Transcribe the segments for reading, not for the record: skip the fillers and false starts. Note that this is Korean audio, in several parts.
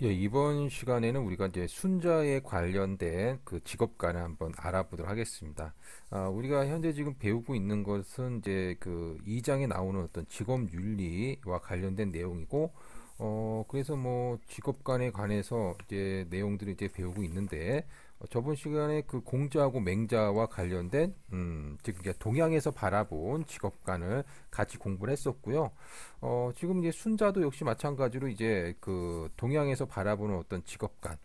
예, 이번 시간에는 우리가 이제 순자에 관련된 그 직업관을 한번 알아보도록 하겠습니다. 우리가 현재 지금 배우고 있는 것은 이제 그 2장에 나오는 어떤 직업 윤리와 관련된 내용이고, 그래서 뭐 직업관에 관해서 이제 내용들을 이제 배우고 있는데, 저번 시간에 그 공자하고 맹자와 관련된, 즉 이제 동양에서 바라본 직업관을 같이 공부를 했었고요. 지금 이제 순자도 역시 마찬가지로 이제 그 동양에서 바라보는 어떤 직업관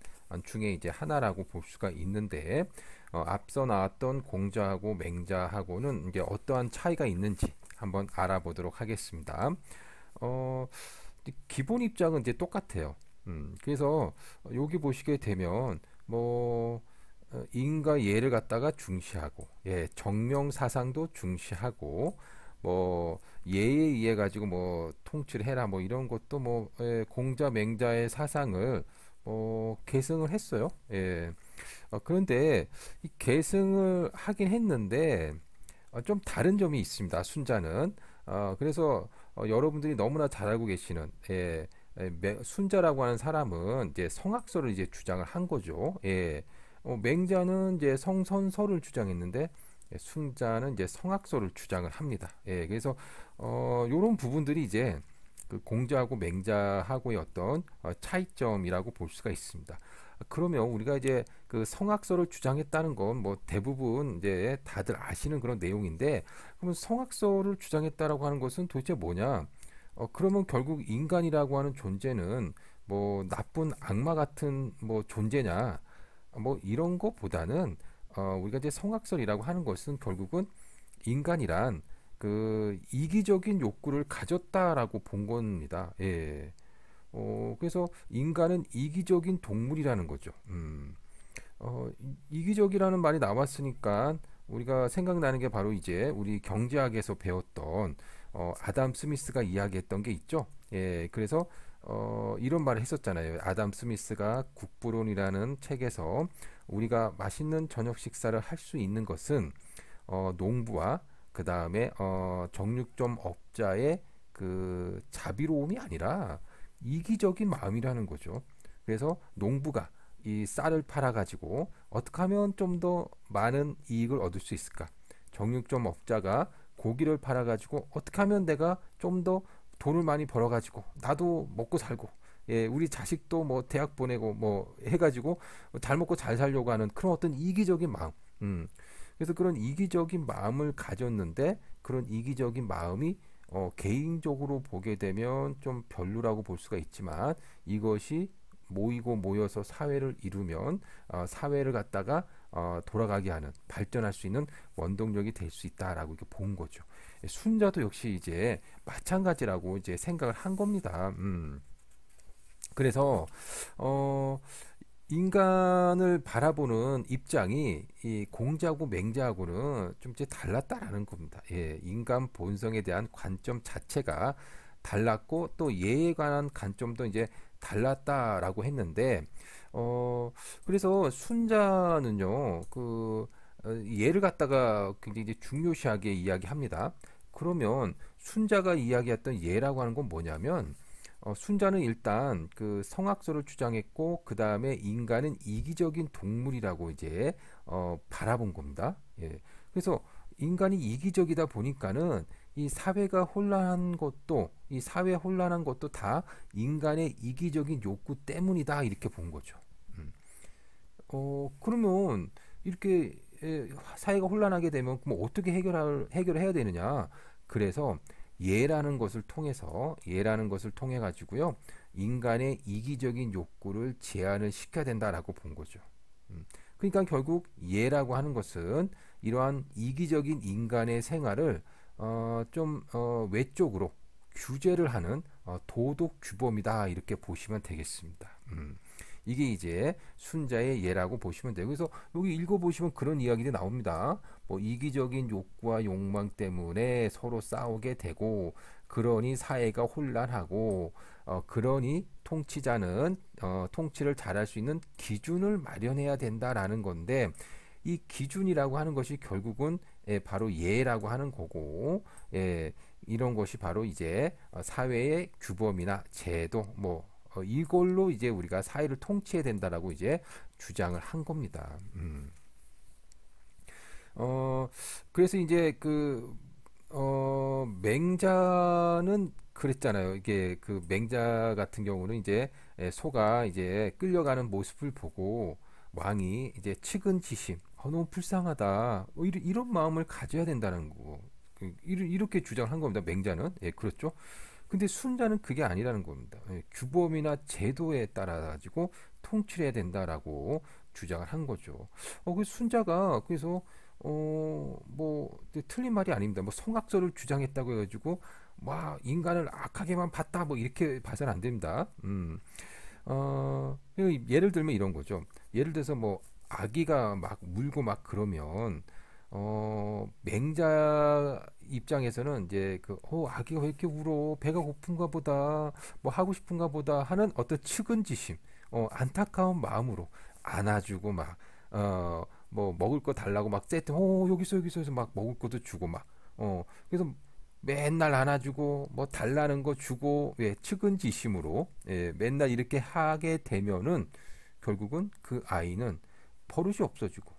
중에 이제 하나라고 볼 수가 있는데, 앞서 나왔던 공자하고 맹자하고는 이제 어떠한 차이가 있는지 한번 알아보도록 하겠습니다. 어, 기본 입장은 이제 똑같아요. 그래서 여기 보시게 되면 뭐 인과 예를 갖다가 중시하고, 예, 정명 사상도 중시하고, 뭐 예에 의해 가지고 뭐 통치를 해라 뭐 이런 것도 뭐 공자 맹자의 사상을 계승을 했어요. 예. 그런데 이 계승을 하긴 했는데 좀 다른 점이 있습니다. 순자는. 그래서 여러분들이 너무나 잘 알고 계시는, 순자라고 하는 사람은 이제 성악설을 이제 주장을 한 거죠. 예. 맹자는 이제 성선설을 주장했는데, 순자는 이제 성악설을 주장을 합니다. 예. 그래서 요런 부분들이 이제 그 공자하고 맹자하고의 어떤 차이점이라고 볼 수가 있습니다. 그러면 우리가 이제 그 성악설을 주장했다는 건 뭐 대부분 이제 다들 아시는 그런 내용인데, 그러면 성악설을 주장했다라고 하는 것은 도대체 뭐냐? 그러면 결국 인간이라고 하는 존재는 뭐 나쁜 악마 같은 뭐 존재냐? 뭐 이런 것보다는 우리가 이제 성악설이라고 하는 것은 결국은 인간이란 그 이기적인 욕구를 가졌다라고 본 겁니다. 예. 그래서 인간은 이기적인 동물이라는 거죠. 이기적이라는 말이 나왔으니까 우리가 생각나는 게 바로 이제 우리 경제학에서 배웠던 아담 스미스가 이야기했던 게 있죠. 예, 그래서 이런 말을 했었잖아요. 아담 스미스가 국부론이라는 책에서 우리가 맛있는 저녁 식사를 할 수 있는 것은 농부와 그 다음에 정육점 업자의 그 자비로움이 아니라 이기적인 마음이라는 거죠. 그래서 농부가 이 쌀을 팔아가지고 어떻게 하면 좀 더 많은 이익을 얻을 수 있을까? 정육점 업자가 고기를 팔아가지고 어떻게 하면 내가 좀 더 돈을 많이 벌어가지고 나도 먹고 살고, 예, 우리 자식도 뭐 대학 보내고 뭐 해가지고 잘 먹고 잘 살려고 하는 그런 어떤 이기적인 마음. 그래서 그런 이기적인 마음을 가졌는데, 그런 이기적인 마음이 개인적으로 보게 되면 좀 별로라고 볼 수가 있지만, 이것이 모이고 모여서 사회를 이루면 사회를 갖다가 돌아가게 하는, 발전할 수 있는 원동력이 될 수 있다라고 이렇게 본 거죠. 순자도 역시 이제 마찬가지라고 이제 생각을 한 겁니다. 그래서 어, 인간을 바라보는 입장이 이 공자하고 맹자하고는 좀 이제 달랐다라는 겁니다. 예, 인간 본성에 대한 관점 자체가 달랐고, 또 예에 관한 관점도 이제 달랐다라고 했는데, 그래서 순자는요, 예를 갖다가 굉장히 이제 중요시하게 이야기합니다. 그러면 순자가 이야기했던 예라고 하는 건 뭐냐면, 순자는 일단 그 성악설을 주장했고, 그 다음에 인간은 이기적인 동물이라고 이제 바라본 겁니다. 예. 그래서 인간이 이기적이다 보니까는 이 사회 혼란한 것도 다 인간의 이기적인 욕구 때문이다 이렇게 본 거죠. 음. 그러면 이렇게 사회가 혼란하게 되면 뭐 어떻게 해결을 해야 되느냐? 그래서 예라는 것을 통해 가지고요, 인간의 이기적인 욕구를 제한을 시켜야 된다라고 본 거죠. 그러니까 결국 예라고 하는 것은 이러한 이기적인 인간의 생활을 좀 외적으로 규제를 하는 도덕 규범이다 이렇게 보시면 되겠습니다. 이게 이제 순자의 예라고 보시면 돼요. 그래서 여기 읽어보시면 그런 이야기들이 나옵니다. 뭐 이기적인 욕구와 욕망 때문에 서로 싸우게 되고, 그러니 사회가 혼란하고, 그러니 통치자는 통치를 잘할 수 있는 기준을 마련해야 된다라는 건데, 이 기준이라고 하는 것이 결국은 바로 예라고 하는 거고, 이런 것이 바로 이제 사회의 규범이나 제도, 뭐 이걸로 이제 우리가 사회를 통치해야 된다라고 이제 주장을 한 겁니다. 어, 그래서 이제 맹자는 그랬잖아요. 이게 그 맹자 같은 경우는 이제 소가 이제 끌려가는 모습을 보고 왕이 이제 측은지심, 너무 불쌍하다. 이런 마음을 가져야 된다는 거. 이렇게 주장을 한 겁니다. 맹자는. 예, 그렇죠. 근데 순자는 그게 아니라는 겁니다. 예, 규범이나 제도에 따라 가지고 통치를 해야 된다라고 주장을 한 거죠. 그 순자가 그래서 뭐 틀린 말이 아닙니다. 뭐 성악설을 주장했다고 해가지고 와 인간을 악하게만 봤다 뭐 이렇게 봐서는 안 됩니다. 예를 들면 이런 거죠. 예를 들어서 뭐 아기가 막 울고 막 그러면 맹자 입장에서는 이제 아기가 왜 이렇게 울어? 배가 고픈가 보다, 뭐 하고 싶은가 보다 하는 어떤 측은지심, 안타까운 마음으로 안아주고 막, 뭐 먹을 거 달라고 막 세트, 여기서 해서 막 먹을 것도 주고 막, 그래서 맨날 안아주고 뭐 달라는 거 주고, 예, 측은지심으로, 예, 맨날 이렇게 하게 되면은 결국은 그 아이는 버릇이 없어지고,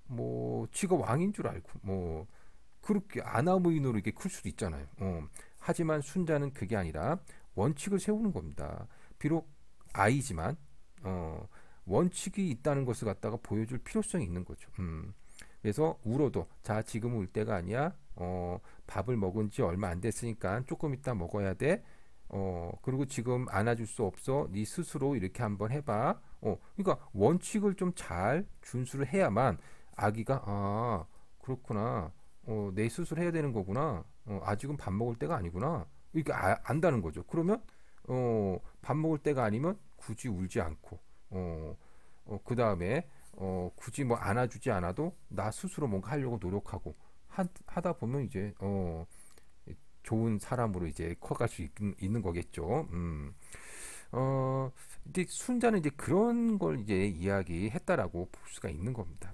뭐 지가 왕인 줄 알고 뭐 그렇게 아나무인으로 이게 클 수도 있잖아요. 하지만 순자는 그게 아니라 원칙을 세우는 겁니다. 비록 아이지만 원칙이 있다는 것을 갖다가 보여줄 필요성이 있는 거죠. 그래서 울어도 자 지금 울 때가 아니야. 밥을 먹은 지 얼마 안 됐으니까 조금 이따 먹어야 돼. 그리고 지금 안아줄 수 없어. 네 스스로 이렇게 한번 해봐. 그러니까 원칙을 좀 잘 준수를 해야만 아기가 그렇구나. 내 스스로 해야 되는 거구나. 아직은 밥 먹을 때가 아니구나. 이렇게 안다는 거죠. 그러면 밥 먹을 때가 아니면 굳이 울지 않고 그 다음에 굳이 뭐 안아주지 않아도 나 스스로 뭔가 하려고 노력하고 하다 보면 이제 좋은 사람으로 이제 커갈 수 있는 거겠죠. 이제 순자는 이제 그런 걸 이제 이야기했다라고 볼 수가 있는 겁니다.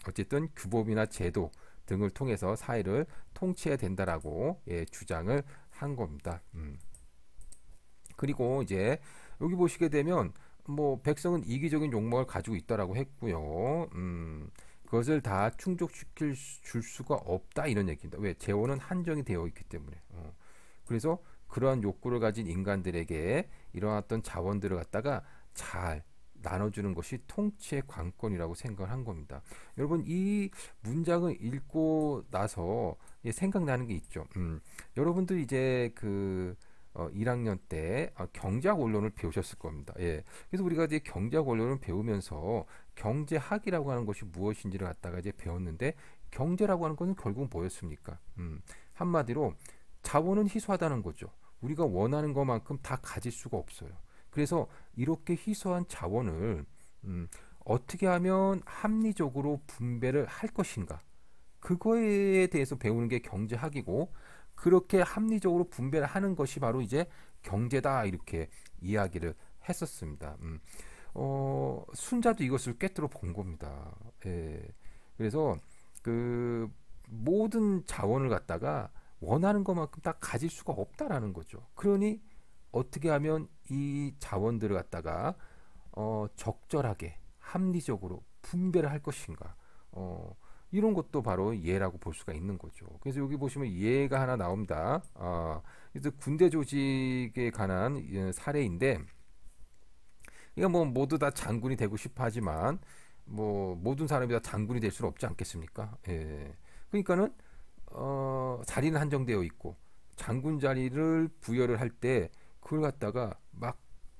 어쨌든 규범이나 제도 등을 통해서 사회를 통치해야 된다라고 예, 주장을 한 겁니다. 그리고 이제 여기 보시게 되면 뭐 백성은 이기적인 욕망을 가지고 있다라고 했고요. 그것을 다 충족시킬 줄 수가 없다 이런 얘기입니다. 왜? 재원은 한정이 되어 있기 때문에. 그래서 그러한 욕구를 가진 인간들에게 일어났던 자원들을 갖다가 잘 나눠주는 것이 통치의 관건이라고 생각을 한 겁니다. 여러분 이 문장을 읽고 나서 생각나는 게 있죠. 여러분들 이제 1학년 때 경제학 원론을 배우셨을 겁니다. 예. 그래서 우리가 이제 경제학 원론을 배우면서 경제학이라고 하는 것이 무엇인지를 갖다가 이제 배웠는데 경제라고 하는 것은 결국 뭐였습니까? 한마디로 자본은 희소하다는 거죠. 우리가 원하는 것만큼 다 가질 수가 없어요. 그래서 이렇게 희소한 자원을 어떻게 하면 합리적으로 분배를 할 것인가? 그거에 대해서 배우는 게 경제학이고 그렇게 합리적으로 분배를 하는 것이 바로 이제 경제다 이렇게 이야기를 했었습니다. 순자도 이것을 꿰뚫어 본 겁니다. 예. 그래서 그 모든 자원을 갖다가 원하는 것만큼 다 가질 수가 없다라는 거죠. 그러니 어떻게 하면 이 자원들을 갖다가 적절하게 합리적으로 분배를 할 것인가? 이런 것도 바로 예라고 볼 수가 있는 거죠. 그래서 여기 보시면 예가 하나 나옵니다. 그래서 군대 조직에 관한 사례인데, 이거 뭐 모두 다 장군이 되고 싶어 하지만 뭐 모든 사람이 다 장군이 될 수는 없지 않겠습니까? 예. 그러니까는 자리는 한정되어 있고 장군 자리를 부여를 할 때 그걸 갖다가 막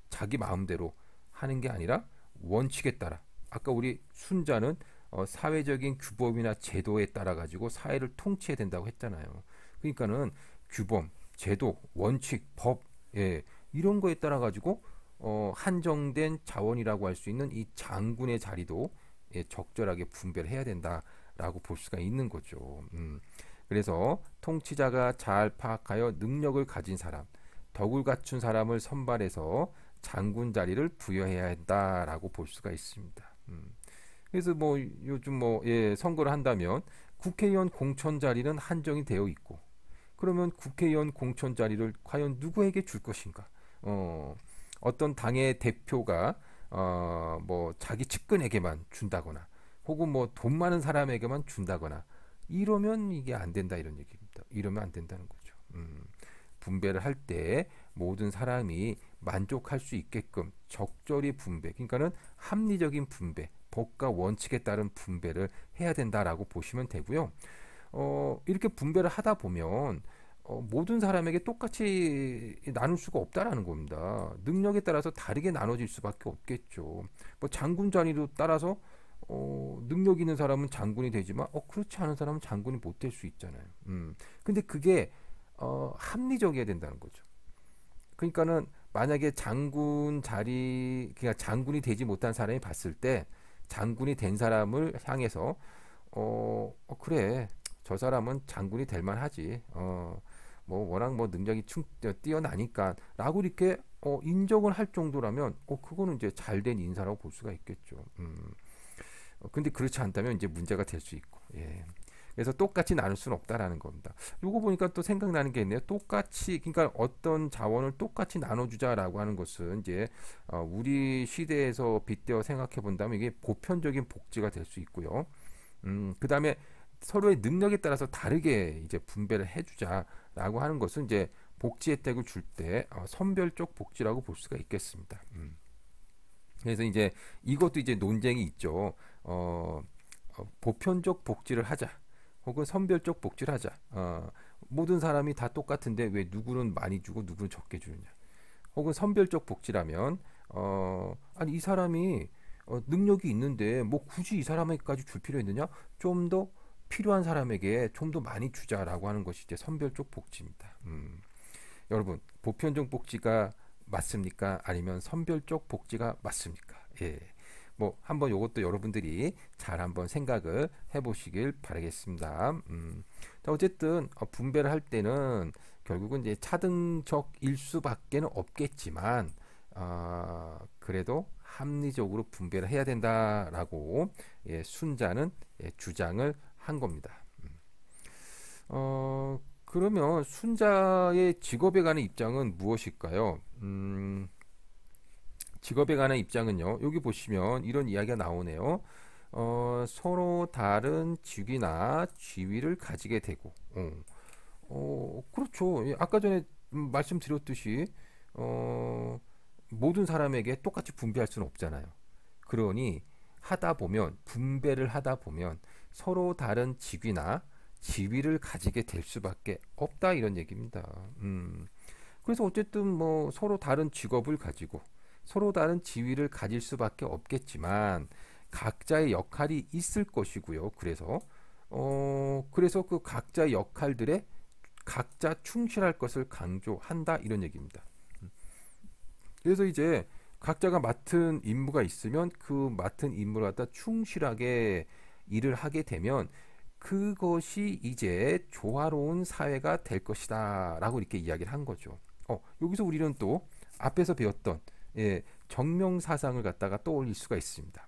자기 마음대로 하는 게 아니라 원칙에 따라 아까 우리 순자는 사회적인 규범이나 제도에 따라 가지고 사회를 통치해야 된다고 했잖아요. 그러니까는 규범, 제도, 원칙, 법, 예, 이런 거에 따라 가지고 한정된 자원이라고 할 수 있는 이 장군의 자리도 예, 적절하게 분배를 해야 된다라고 볼 수가 있는 거죠. 그래서 통치자가 잘 파악하여 능력을 가진 사람, 덕을 갖춘 사람을 선발해서 장군 자리를 부여해야 한다라고 볼 수가 있습니다. 그래서 뭐 요즘 뭐 예, 선거를 한다면 국회의원 공천 자리는 한정이 되어 있고 그러면 국회의원 공천 자리를 과연 누구에게 줄 것인가? 어떤 당의 대표가 뭐 자기 측근에게만 준다거나 혹은 뭐 돈 많은 사람에게만 준다거나 이러면 이게 안 된다 이런 얘기입니다. 이러면 안 된다는 거죠. 분배를 할 때 모든 사람이 만족할 수 있게끔 적절히 분배, 그러니까는 합리적인 분배, 법과 원칙에 따른 분배를 해야 된다라고 보시면 되고요. 이렇게 분배를 하다 보면 모든 사람에게 똑같이 나눌 수가 없다라는 겁니다. 능력에 따라서 다르게 나눠질 수밖에 없겠죠. 뭐 장군 자리로 따라서 능력 있는 사람은 장군이 되지만 그렇지 않은 사람은 장군이 못 될 수 있잖아요. 근데 그게 합리적이어야 된다는 거죠. 그러니까는 만약에 장군 자리 그냥 장군이 되지 못한 사람이 봤을 때 장군이 된 사람을 향해서 그래 저 사람은 장군이 될 만하지 뭐 워낙 뭐 능력이 뛰어나니까라고 이렇게 인정을 할 정도라면 그거는 이제 잘된 인사라고 볼 수가 있겠죠. 근데 그렇지 않다면 이제 문제가 될 수 있고 예. 그래서 똑같이 나눌 수는 없다라는 겁니다. 요거 보니까 또 생각나는 게 있네요. 똑같이 그러니까 어떤 자원을 똑같이 나눠주자라고 하는 것은 이제 우리 시대에서 빗대어 생각해 본다면 이게 보편적인 복지가 될 수 있고요. 그다음에 서로의 능력에 따라서 다르게 이제 분배를 해주자라고 하는 것은 이제 복지 혜택을 줄 때 선별적 복지라고 볼 수가 있겠습니다. 그래서 이제 이것도 이제 논쟁이 있죠. 보편적 복지를 하자. 혹은 선별적 복지를 하자. 모든 사람이 다 똑같은데 왜 누구는 많이 주고 누구는 적게 주느냐. 혹은 선별적 복지라면 아니 이 사람이 능력이 있는데 뭐 굳이 이 사람에게까지 줄 필요 있느냐? 좀 더 필요한 사람에게 좀 더 많이 주자라고 하는 것이 이제 선별적 복지입니다. 여러분 보편적 복지가 맞습니까? 아니면 선별적 복지가 맞습니까? 예. 뭐 한번 이것도 여러분들이 잘 한번 생각을 해보시길 바라겠습니다. 자, 어쨌든 분배를 할 때는 결국은 이제 차등적일 수밖에는 없겠지만 그래도 합리적으로 분배를 해야 된다라고 순자는 주장을 한 겁니다. 그러면 순자의 직업에 관한 입장은 무엇일까요? 직업에 관한 입장은요. 여기 보시면 이런 이야기가 나오네요. 서로 다른 직위나 지위를 가지게 되고, 그렇죠. 예, 아까 전에 말씀드렸듯이 모든 사람에게 똑같이 분배할 수는 없잖아요. 그러니 하다 보면 분배를 하다 보면 서로 다른 직위나 지위를 가지게 될 수밖에 없다 이런 얘기입니다. 그래서 어쨌든 뭐 서로 다른 직업을 가지고 서로 다른 지위를 가질 수밖에 없겠지만 각자의 역할이 있을 것이고요. 그래서 그 각자의 역할들에 각자 충실할 것을 강조한다 이런 얘기입니다. 그래서 이제 각자가 맡은 임무가 있으면 그 맡은 임무를 갖다 충실하게 일을 하게 되면 그것이 이제 조화로운 사회가 될 것이다 라고 이렇게 이야기를 한 거죠. 여기서 우리는 또 앞에서 배웠던 정명사상을 갖다가 떠올릴 수가 있습니다.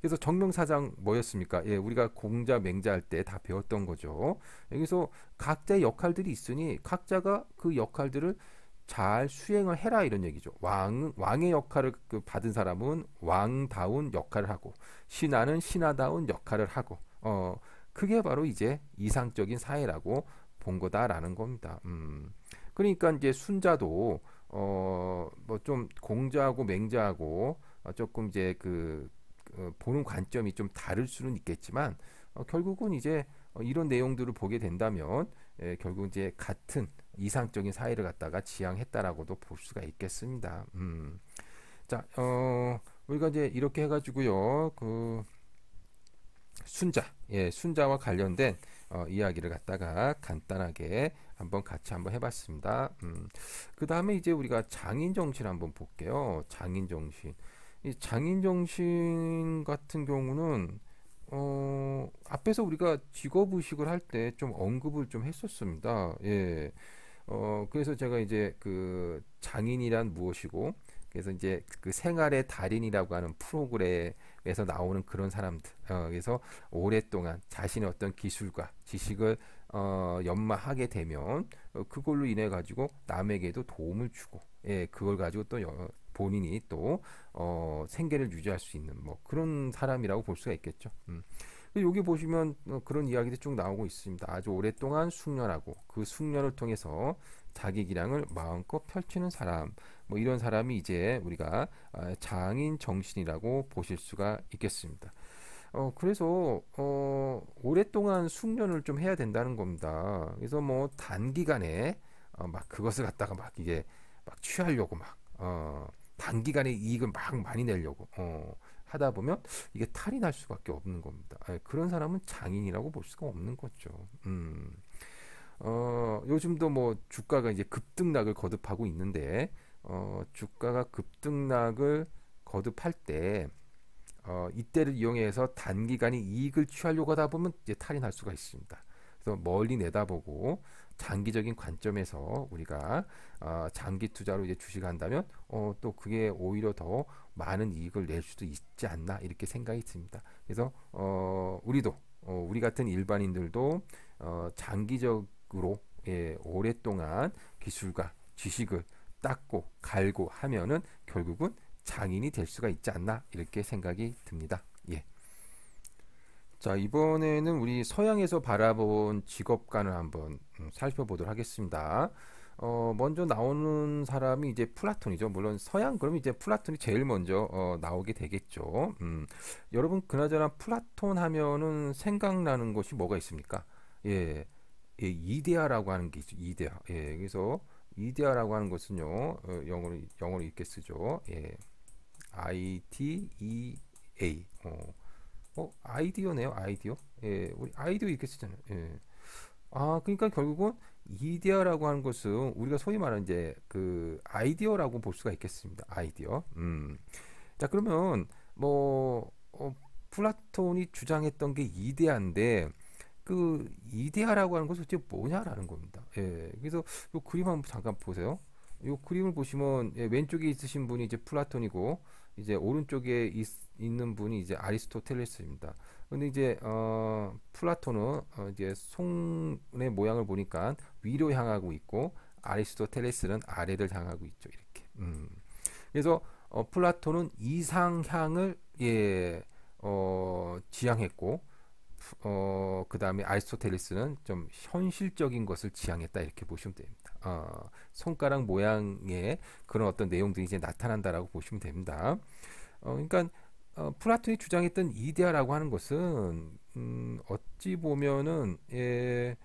그래서 정명사상 뭐였습니까? 우리가 공자 맹자 할 때 다 배웠던 거죠. 여기서 각자의 역할들이 있으니 각자가 그 역할들을 잘 수행을 해라 이런 얘기죠. 왕의 역할을 받은 사람은 왕다운 역할을 하고 신하는 신하다운 역할을 하고 그게 바로 이제 이상적인 사회라고 본 거다라는 겁니다. 그러니까 이제 순자도 뭐 좀 공자하고 맹자하고 조금 이제 보는 관점이 좀 다를 수는 있겠지만 결국은 이제 이런 내용들을 보게 된다면 결국 이제 같은 이상적인 사회를 갖다가 지향했다라고도 볼 수가 있겠습니다. 자, 우리가 이제 이렇게 해가지고요, 순자와 관련된 이야기를 갖다가 간단하게 같이 한번 해봤습니다. 그 다음에 이제 우리가 장인정신 한번 볼게요. 장인정신. 이 장인정신 같은 경우는 앞에서 우리가 직업의식을 할 때 좀 언급을 좀 했었습니다. 예. 그래서 제가 이제 장인이란 무엇이고, 그래서 이제 그 생활의 달인이라고 하는 프로그램에서 나오는 그런 사람들. 그래서 오랫동안 자신의 어떤 기술과 지식을 연마하게 되면 그걸로 인해 가지고 남에게도 도움을 주고, 예, 그걸 가지고 또 본인이 또 생계를 유지할 수 있는 뭐 그런 사람이라고 볼 수가 있겠죠. 여기 보시면 그런 이야기들이 쭉 나오고 있습니다. 아주 오랫동안 숙련하고 그 숙련을 통해서 자기 기량을 마음껏 펼치는 사람, 뭐 이런 사람이 이제 우리가 장인 정신이라고 보실 수가 있겠습니다. 그래서 오랫동안 숙련을 좀 해야 된다는 겁니다. 그래서 뭐 단기간에 막 그것을 갖다가 막 이게 막 취하려고 막 단기간에 이익을 막 많이 내려고 하다 보면 이게 탈이 날 수밖에 없는 겁니다. 그런 사람은 장인이라고 볼 수가 없는 거죠. 요즘도 뭐 주가가 이제 급등락을 거듭하고 있는데 주가가 급등락을 거듭할 때 이때를 이용해서 단기간에 이익을 취하려고 하다 보면 이제 탈이 날 수가 있습니다. 그래서 멀리 내다보고 장기적인 관점에서 우리가 장기 투자로 이제 주식한다면 또 그게 오히려 더 많은 이익을 낼 수도 있지 않나 이렇게 생각이 듭니다. 그래서 우리도 우리 같은 일반인들도 장기적으로 예, 오랫동안 기술과 지식을 닦고 갈고 하면은 결국은 장인이 될 수가 있지 않나 이렇게 생각이 듭니다. 예. 자, 이번에는 우리 서양에서 바라본 직업관을 한번 살펴보도록 하겠습니다. 먼저 나오는 사람이 이제 플라톤이죠. 물론 서양 그러면 이제 플라톤이 제일 먼저 나오게 되겠죠. 여러분 그나저나 플라톤 하면은 생각나는 것이 뭐가 있습니까? 예, 예, 이데아라고 하는 게 있죠. 이데아. 예, 그래서 이데아라고 하는 것은요, 영어로 이렇게 쓰죠. 예, IDEA. 아이디어네요, 아이디어. 예, 우리 아이디어 이렇게 쓰잖아요. 예. 그러니까 결국은 이데아라고 하는 것은 우리가 소위 말하는 이제 그 아이디어라고 볼 수가 있겠습니다. 아이디어. 자, 그러면 뭐 플라톤이 주장했던 게 이데아인데 그 이데아라고 하는 것은 도대체 뭐냐라는 겁니다. 예, 그래서 이 그림 한번 잠깐 보세요. 이 그림을 보시면 예, 왼쪽에 있으신 분이 이제 플라톤이고 이제 오른쪽에 있는 분이 이제 아리스토텔레스입니다. 근데 이제 플라톤은 이제 손의 모양을 보니까 위로 향하고 있고 아리스토텔레스는 아래를 향하고 있죠. 이렇게. 그래서 플라톤은 이상향을 예, 지향했고 그 다음에 아리스토텔레스는 좀 현실적인 것을 지향했다 이렇게 보시면 됩니다. 손가락 모양의 그런 어떤 내용들이 이제 나타난다라고 보시면 됩니다. 그러니까 플라톤이 주장했던 이데아라고 하는 것은 어찌 보면은 예,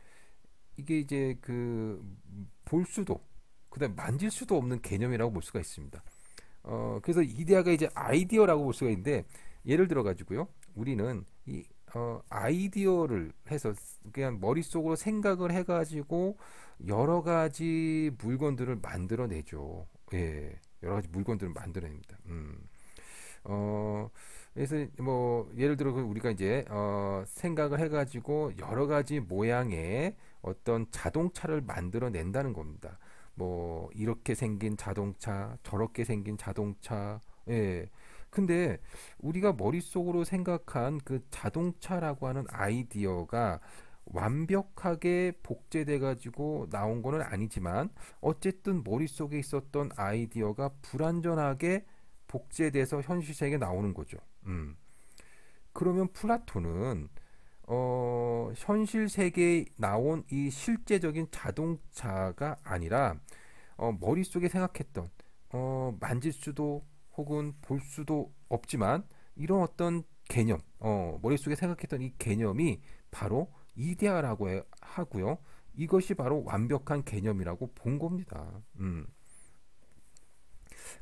이게 이제 그 볼 수도 그다음 만질 수도 없는 개념이라고 볼 수가 있습니다. 그래서 이데아가 이제 아이디어라고 볼 수가 있는데 예를 들어 가지고요. 우리는 이 아이디어를 해서 그냥 머릿속으로 생각을 해가지고 여러 가지 물건들을 만들어내죠. 예, 여러 가지 물건들을 만들어냅니다. 그래서 뭐 예를 들어 우리가 이제 생각을 해가지고 여러 가지 모양의 어떤 자동차를 만들어낸다는 겁니다. 뭐 이렇게 생긴 자동차, 저렇게 생긴 자동차, 예. 근데 우리가 머릿속으로 생각한 그 자동차라고 하는 아이디어가 완벽하게 복제돼 가지고 나온 거는 아니지만 어쨌든 머릿속에 있었던 아이디어가 불완전하게 복제돼서 현실 세계에 나오는 거죠. 그러면 플라톤은 현실 세계에 나온 이 실제적인 자동차가 아니라 머릿속에 생각했던 만질 수도 혹은 볼 수도 없지만 이런 어떤 개념, 머릿속에 생각했던 이 개념이 바로 이데아라고 하고요. 이것이 바로 완벽한 개념이라고 본 겁니다.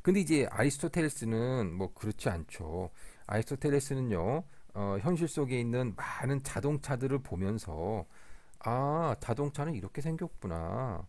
근데 이제 아리스토텔레스는 뭐 그렇지 않죠. 아리스토텔레스는요, 현실 속에 있는 많은 자동차들을 보면서 자동차는 이렇게 생겼구나.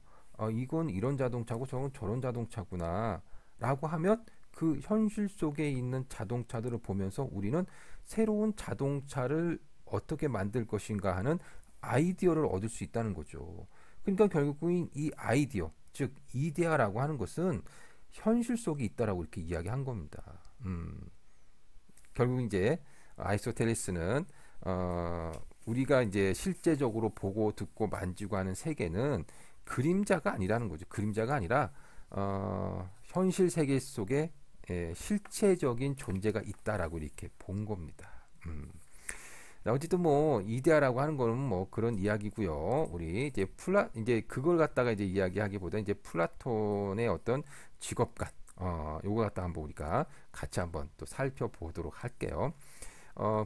이건 이런 자동차고 저건 저런 자동차구나. 라고 하면 그 현실 속에 있는 자동차들을 보면서 우리는 새로운 자동차를 어떻게 만들 것인가 하는 아이디어를 얻을 수 있다는 거죠. 그러니까 결국은 이 아이디어, 즉 이데아라고 하는 것은 현실 속에 있다라고 이렇게 이야기한 겁니다. 결국 이제 아리스토텔레스는 우리가 이제 실제적으로 보고 듣고 만지고 하는 세계는 그림자가 아니라는 거죠. 그림자가 아니라 현실 세계 속에 실체적인 존재가 있다라고 이렇게 본 겁니다. 어쨌든 뭐 이데아라고 하는 거는 뭐 그런 이야기고요. 우리 이제 그걸 갖다가 이제 이야기하기보다 이제 플라톤의 어떤 직업관 요거 갖다 한번 우리가 같이 한번 또 살펴보도록 할게요.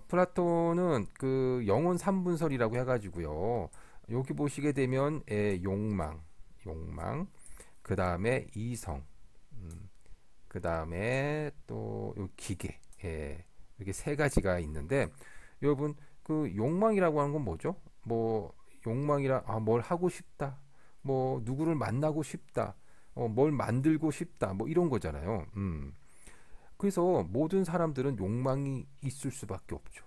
플라톤은 그 영혼 삼분설이라고 해가지고요. 여기 보시게 되면 욕망, 그 다음에 이성, 그 다음에 또 요 기계, 이렇게 세 가지가 있는데 여러분 그 욕망이라고 하는 건 뭐죠? 뭐 욕망이라 뭘 하고 싶다, 뭐 누구를 만나고 싶다, 뭘 만들고 싶다, 뭐 이런 거잖아요. 그래서 모든 사람들은 욕망이 있을 수밖에 없죠.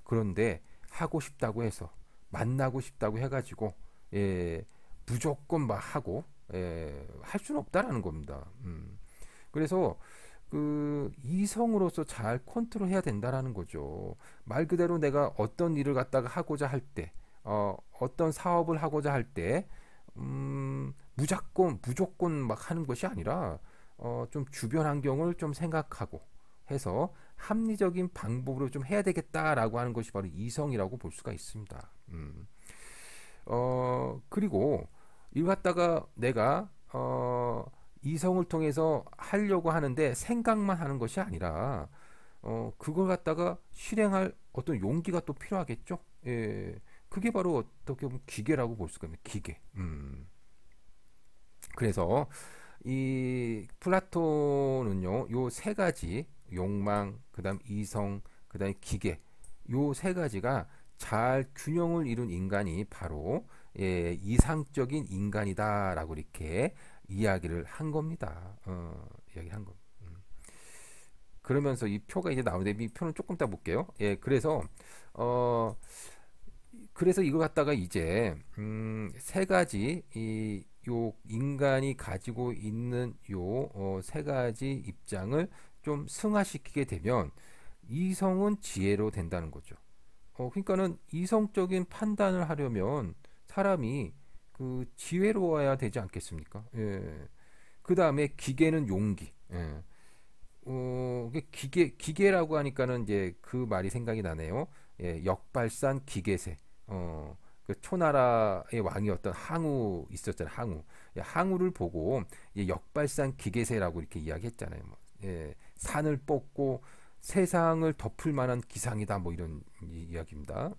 그런데 하고 싶다고 해서 만나고 싶다고 해가지고 무조건 막 하고 할 수는 없다라는 겁니다. 그래서 그 이성으로서 잘 컨트롤해야 된다라는 거죠. 말 그대로 내가 어떤 일을 갖다가 하고자 할 때, 어떤 사업을 하고자 할 때, 무조건 막 하는 것이 아니라 좀 주변 환경을 좀 생각하고 해서 합리적인 방법으로 좀 해야 되겠다라고 하는 것이 바로 이성이라고 볼 수가 있습니다. 그리고 이거 갖다가 내가 이성을 통해서 하려고 하는데 생각만 하는 것이 아니라 그걸 갖다가 실행할 어떤 용기가 또 필요하겠죠. 그게 바로 어떻게 보면 기계라고 볼 수가 있는 기계. 그래서 이 플라톤은요, 요 세 가지 욕망, 그다음 이성, 그다음 기계, 요 세 가지가 잘 균형을 이룬 인간이 바로 이상적인 인간이다라고 이렇게 이야기를 한 겁니다. 이야기한 겁니다. 그러면서 이 표가 이제 나오는데 이 표는 조금 이따 볼게요. 어, 그래서 이거 갖다가 이제 세 가지 요 인간이 가지고 있는 요 세 가지 입장을 좀 승화시키게 되면 이성은 지혜로 된다는 거죠. 그러니까는 이성적인 판단을 하려면 사람이 그 지혜로워야 되지 않겠습니까? 그 다음에 기계는 용기. 기계라고 하니까는 이제 그 말이 생각이 나네요. 역발산 기계세. 그 초나라의 왕이었던 항우 있었잖아요. 항우. 항우를 보고 역발산 기계세라고 이렇게 이야기했잖아요. 뭐. 산을 뽑고 세상을 덮을 만한 기상이다. 뭐 이런 이야기입니다.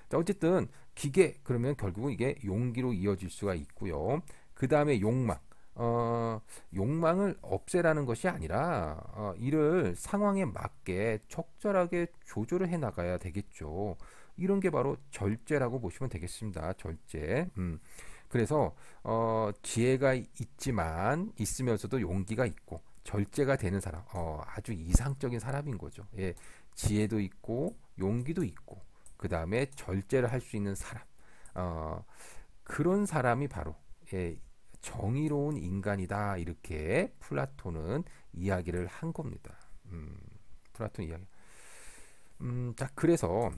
자, 어쨌든 기계 그러면 결국은 이게 용기로 이어질 수가 있고요. 그 다음에 욕망. 욕망을 없애라는 것이 아니라 이를 상황에 맞게 적절하게 조절을 해 나가야 되겠죠. 이런 게 바로 절제라고 보시면 되겠습니다. 절제. 그래서 지혜가 있으면서도 용기가 있고 절제가 되는 사람, 아주 이상적인 사람인 거죠. 지혜도 있고 용기도 있고 그 다음에 절제를 할 수 있는 사람, 그런 사람이 바로 정의로운 인간이다 이렇게 플라톤은 이야기를 한 겁니다. 플라톤 이야기. 자, 그래서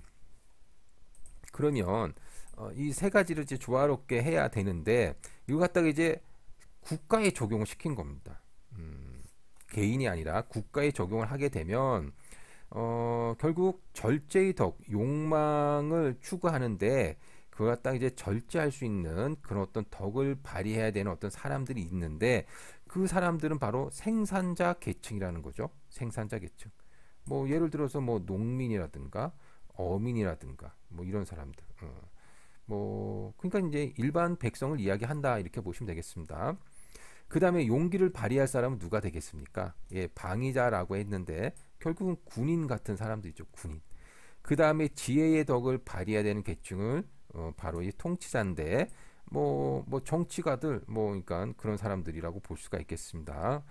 그러면 이 세 가지를 이제 조화롭게 해야 되는데 이거 갖다가 이제 국가에 적용을 시킨 겁니다. 개인이 아니라 국가에 적용을 하게 되면 결국 절제의 덕, 욕망을 추구하는데 그걸 갖다가 이제 절제할 수 있는 그런 어떤 덕을 발휘해야 되는 어떤 사람들이 있는데 그 사람들은 바로 생산자 계층이라는 거죠. 생산자 계층. 뭐 예를 들어서 뭐 농민이라든가 어민이라든가 뭐 이런 사람들. 뭐 그러니까 이제 일반 백성을 이야기한다 이렇게 보시면 되겠습니다. 그 다음에 용기를 발휘할 사람은 누가 되겠습니까? 방위자라고 했는데 결국은 군인 같은 사람들이죠. 군인. 그 다음에 지혜의 덕을 발휘해야 되는 계층을 바로 이 통치자인데 뭐 정치가들 그러니까 그런 사람들이라고 볼 수가 있겠습니다.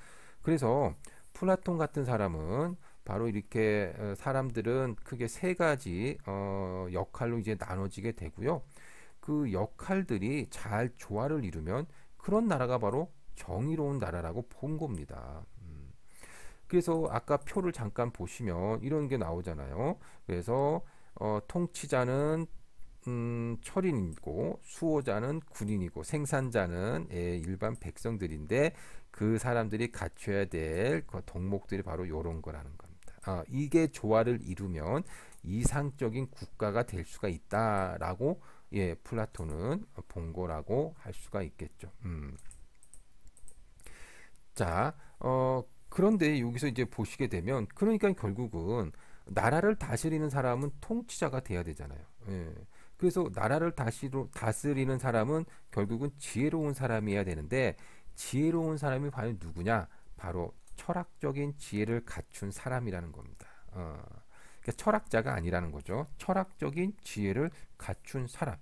그래서 플라톤 같은 사람은 바로 이렇게 사람들은 크게 세 가지 역할로 이제 나눠지게 되고요. 그 역할들이 잘 조화를 이루면 그런 나라가 바로 정의로운 나라라고 본 겁니다. 그래서 아까 표를 잠깐 보시면 이런 게 나오잖아요. 그래서 통치자는 철인이고 수호자는 군인이고 생산자는 일반 백성들인데 그 사람들이 갖춰야 될 그 덕목들이 바로 요런 거라는 겁니다. 이게 조화를 이루면 이상적인 국가가 될 수가 있다라고 플라톤은 본 거라고 할 수가 있겠죠. 자, 그런데 여기서 이제 보시게 되면 그러니까 결국은 나라를 다스리는 사람은 통치자가 돼야 되잖아요. 예. 그래서 나라를 다스리는 사람은 결국은 지혜로운 사람이어야 되는데 지혜로운 사람이 과연 누구냐? 바로 철학적인 지혜를 갖춘 사람이라는 겁니다. 그러니까 철학자가 아니라는 거죠. 철학적인 지혜를 갖춘 사람.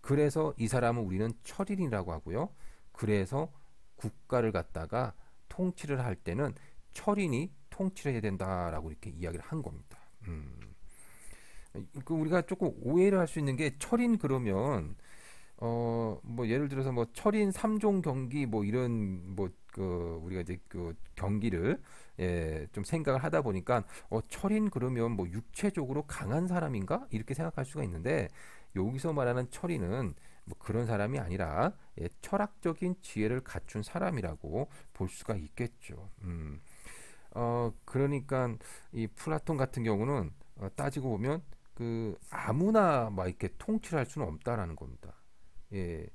그래서 이 사람은 우리는 철인이라고 하고요. 그래서 국가를 갖다가 통치를 할 때는 철인이 통치를 해야 된다라고 이렇게 이야기를 한 겁니다. 우리가 조금 오해를 할 수 있는 게 철인 그러면 뭐 예를 들어서 뭐 철인 3종 경기 뭐 이런 뭐 그 우리가 이제 그 경기를 좀 생각을 하다 보니까 철인 그러면 뭐 육체적으로 강한 사람인가 이렇게 생각할 수가 있는데 여기서 말하는 철인은 뭐 그런 사람이 아니라 철학적인 지혜를 갖춘 사람이라고 볼 수가 있겠죠. 그러니까 이 플라톤 같은 경우는 따지고 보면 그 아무나 막 이렇게 통치를 할 수는 없다라는 겁니다. 예,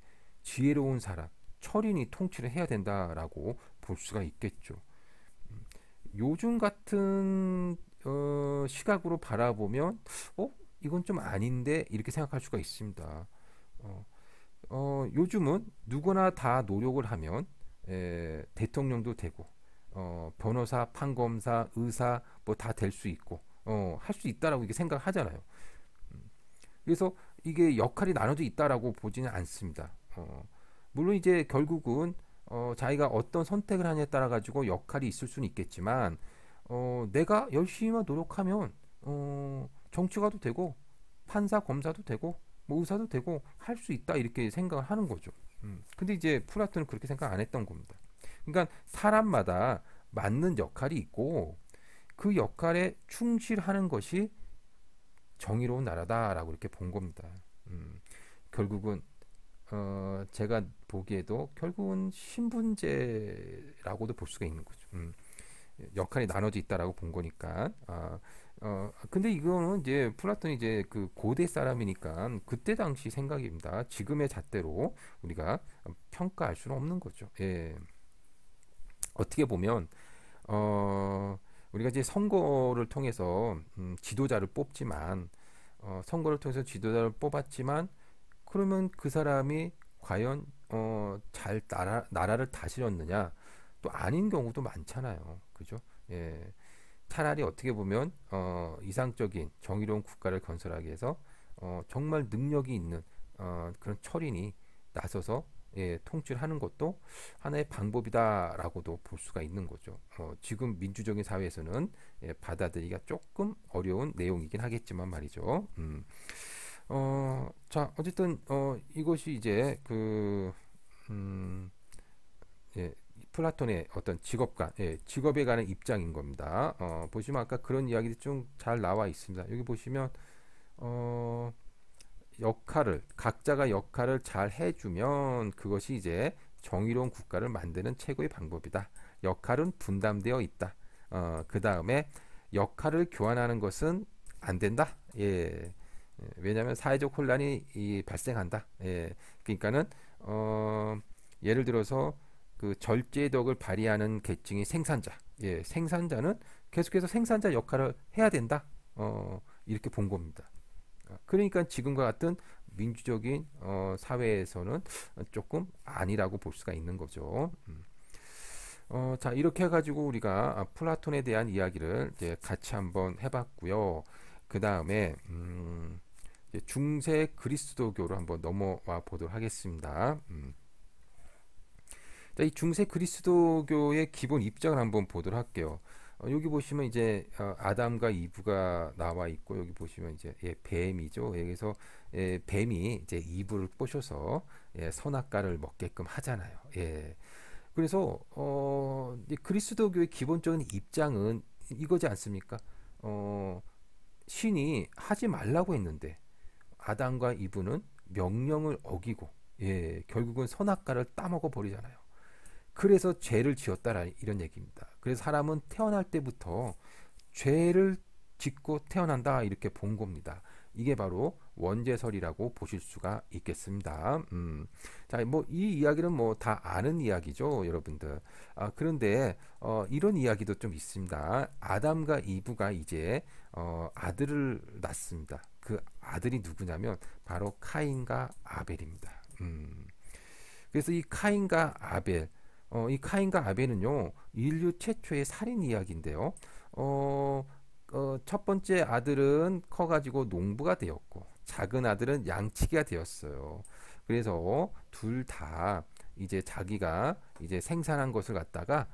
지혜로운 사람, 철인이 통치를 해야 된다라고 볼 수가 있겠죠. 요즘 같은 시각으로 바라보면 이건 좀 아닌데 이렇게 생각할 수가 있습니다. 어, 요즘은 누구나 다 노력을 하면 대통령도 되고 변호사, 판검사, 의사 뭐 다 될 수 있고 할 수 있다라고 이게 생각하잖아요. 그래서 이게 역할이 나눠져 있다라고 보지는 않습니다. 물론 이제 결국은 자기가 어떤 선택을 하냐에 따라 가지고 역할이 있을 수는 있겠지만 내가 열심히만 노력하면 정치가도 되고 판사, 검사도 되고 뭐 의사도 되고 할 수 있다 이렇게 생각을 하는 거죠. 근데 이제 플라톤은 그렇게 생각 안 했던 겁니다. 그러니까 사람마다 맞는 역할이 있고 그 역할에 충실하는 것이 정의로운 나라다라고 이렇게 본 겁니다. 결국은 제가 보기에도 결국은 신분제라고도 볼 수가 있는 거죠. 역할이 나눠져 있다라고 본 거니까. 근데 이거는 이제 플라톤이 이제 그 고대 사람이니까 그때 당시 생각입니다. 지금의 잣대로 우리가 평가할 수는 없는 거죠. 예. 어떻게 보면 우리가 이제 선거를 통해서 지도자를 뽑지만 선거를 통해서 지도자를 뽑았지만 그러면 그 사람이 과연 잘 나라를 다스렸느냐? 또 아닌 경우도 많잖아요. 그죠? 예. 차라리 어떻게 보면 이상적인 정의로운 국가를 건설하기 위해서 정말 능력이 있는 그런 철인이 나서서 통치를 하는 것도 하나의 방법이다라고도 볼 수가 있는 거죠. 지금 민주적인 사회에서는 받아들이기가 조금 어려운 내용이긴 하겠지만 말이죠. 자, 어쨌든 이것이 이제 예, 플라톤의 어떤 직업관, 직업에 관한 입장인 겁니다. 보시면 아까 그런 이야기들이 좀 잘 나와 있습니다. 여기 보시면 어, 각자가 역할을 잘 해주면 그것이 이제 정의로운 국가를 만드는 최고의 방법이다. 역할은 분담되어 있다. 그 다음에 역할을 교환하는 것은 안 된다. 예. 왜냐하면 사회적 혼란이 발생한다. 예. 그러니까는 예를 들어서 그 절제력을 발휘하는 계층이 생산자. 예. 생산자는 계속해서 생산자 역할을 해야 된다. 이렇게 본 겁니다. 그러니까 지금과 같은 민주적인 사회에서는 조금 아니라고 볼 수가 있는 거죠. 자, 이렇게 해가지고 우리가 플라톤에 대한 이야기를 이제 같이 한번 해봤고요. 그 다음에 중세 그리스도교로 한번 넘어와 보도록 하겠습니다. 자, 이 중세 그리스도교의 기본 입장을 한번 보도록 할게요. 여기 보시면 이제 아담과 이브가 나와 있고 여기 보시면 이제 뱀이죠. 여기서 뱀이 이제 이브를 꼬셔서 선악과를 먹게끔 하잖아요. 그래서 이 그리스도교의 기본적인 입장은 이거지 않습니까? 신이 하지 말라고 했는데 아담과 이브는 명령을 어기고 결국은 선악과를 따먹어 버리잖아요. 그래서 죄를 지었다라 이런 얘기입니다. 그래서 사람은 태어날 때부터 죄를 짓고 태어난다 이렇게 본 겁니다. 이게 바로 원죄설이라고 보실 수가 있겠습니다. 자, 뭐 이 이야기는 뭐 다 아는 이야기죠, 여러분들. 그런데 이런 이야기도 좀 있습니다. 아담과 이브가 이제 아들을 낳습니다. 그 아들이 누구냐면 바로 카인과 아벨입니다. 그래서 이 카인과 아벨, 이 카인과 아벨은요 인류 최초의 살인 이야기인데요. 첫 번째 아들은 커가지고 농부가 되었고 작은 아들은 양치기가 되었어요. 그래서 둘 다 이제 자기가 이제 생산한 것을 갖다가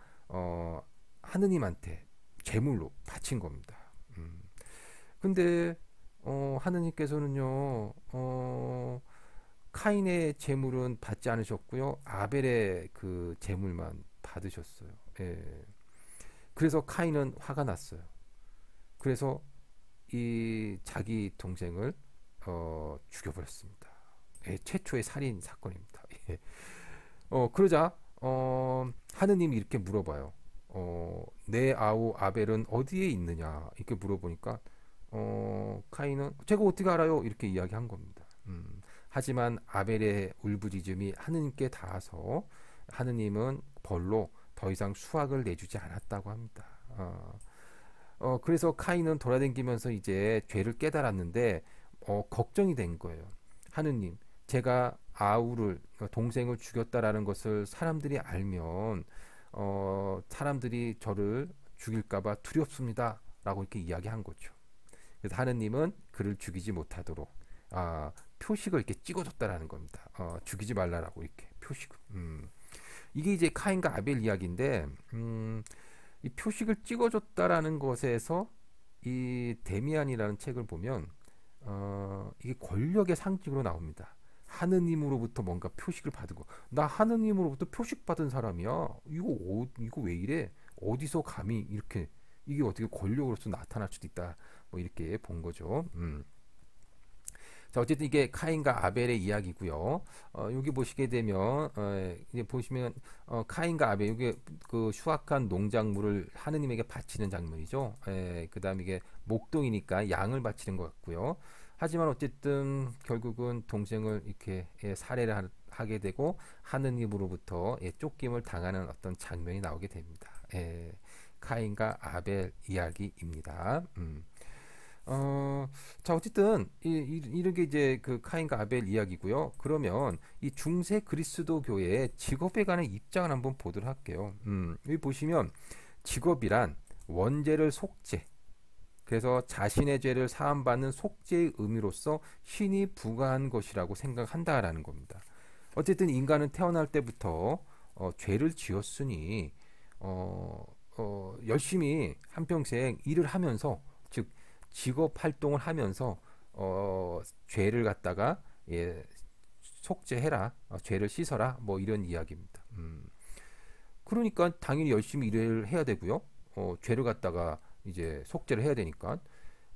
하느님한테 제물로 바친 겁니다. 근데 하느님께서는요 카인의 제물은 받지 않으셨고요 아벨의 그 제물만 받으셨어요. 예. 그래서 카인은 화가 났어요. 그래서 이 자기 동생을 죽여버렸습니다. 예, 최초의 살인 사건입니다. 예. 그러자 하느님이 이렇게 물어봐요. 내 아우 아벨은 어디에 있느냐 이렇게 물어보니까 카인은 제가 어떻게 알아요 이렇게 이야기한 겁니다. 하지만 아벨의 울부짖음이 하느님께 닿아서 하느님은 벌로 더 이상 수확을 내주지 않았다고 합니다. 그래서 카인은 돌아다니면서 이제 죄를 깨달았는데 걱정이 된 거예요. 하느님, 제가 아우를 동생을 죽였다라는 것을 사람들이 알면 사람들이 저를 죽일까봐 두렵습니다라고 이렇게 이야기한 거죠. 그래서 하느님은 그를 죽이지 못하도록 표식을 이렇게 찍어줬다라는 겁니다. 죽이지 말라라고 이렇게 표식을. 이게 이제 카인과 아벨 이야기인데 이 표식을 찍어줬다라는 것에서 이 데미안이라는 책을 보면 이게 권력의 상징으로 나옵니다. 하느님으로부터 뭔가 표식을 받은 거. 나 하느님으로부터 표식 받은 사람이야. 이거 왜 이래? 어디서 감히 이렇게 이게 어떻게 권력으로서 나타날 수도 있다. 뭐 이렇게 본 거죠. 자, 어쨌든 이게 카인과 아벨의 이야기고요. 여기 보시게 되면 이제 보시면 카인과 아벨 이게 그 수확한 농작물을 하느님에게 바치는 장면이죠. 그다음 이게 목동이니까 양을 바치는 것 같고요. 하지만 어쨌든 결국은 동생을 이렇게 살해를 하게 되고 하느님으로부터 쫓김을 당하는 어떤 장면이 나오게 됩니다. 카인과 아벨 이야기입니다. 자, 어쨌든 이런 게 이제 그 카인과 아벨 이야기고요. 그러면 이 중세 그리스도 교회의 직업에 관한 입장을 한번 보도록 할게요. 여기 보시면 직업이란 원죄를 속죄, 그래서 자신의 죄를 사함받는 속죄의 의미로서 신이 부과한 것이라고 생각한다라는 겁니다. 어쨌든 인간은 태어날 때부터 죄를 지었으니 열심히 한평생 일을 하면서 즉 직업 활동을 하면서 죄를 갖다가 속죄해라, 죄를 씻어라, 뭐 이런 이야기입니다. 그러니까 당연히 열심히 일을 해야 되고요. 죄를 갖다가 이제 속죄를 해야 되니까.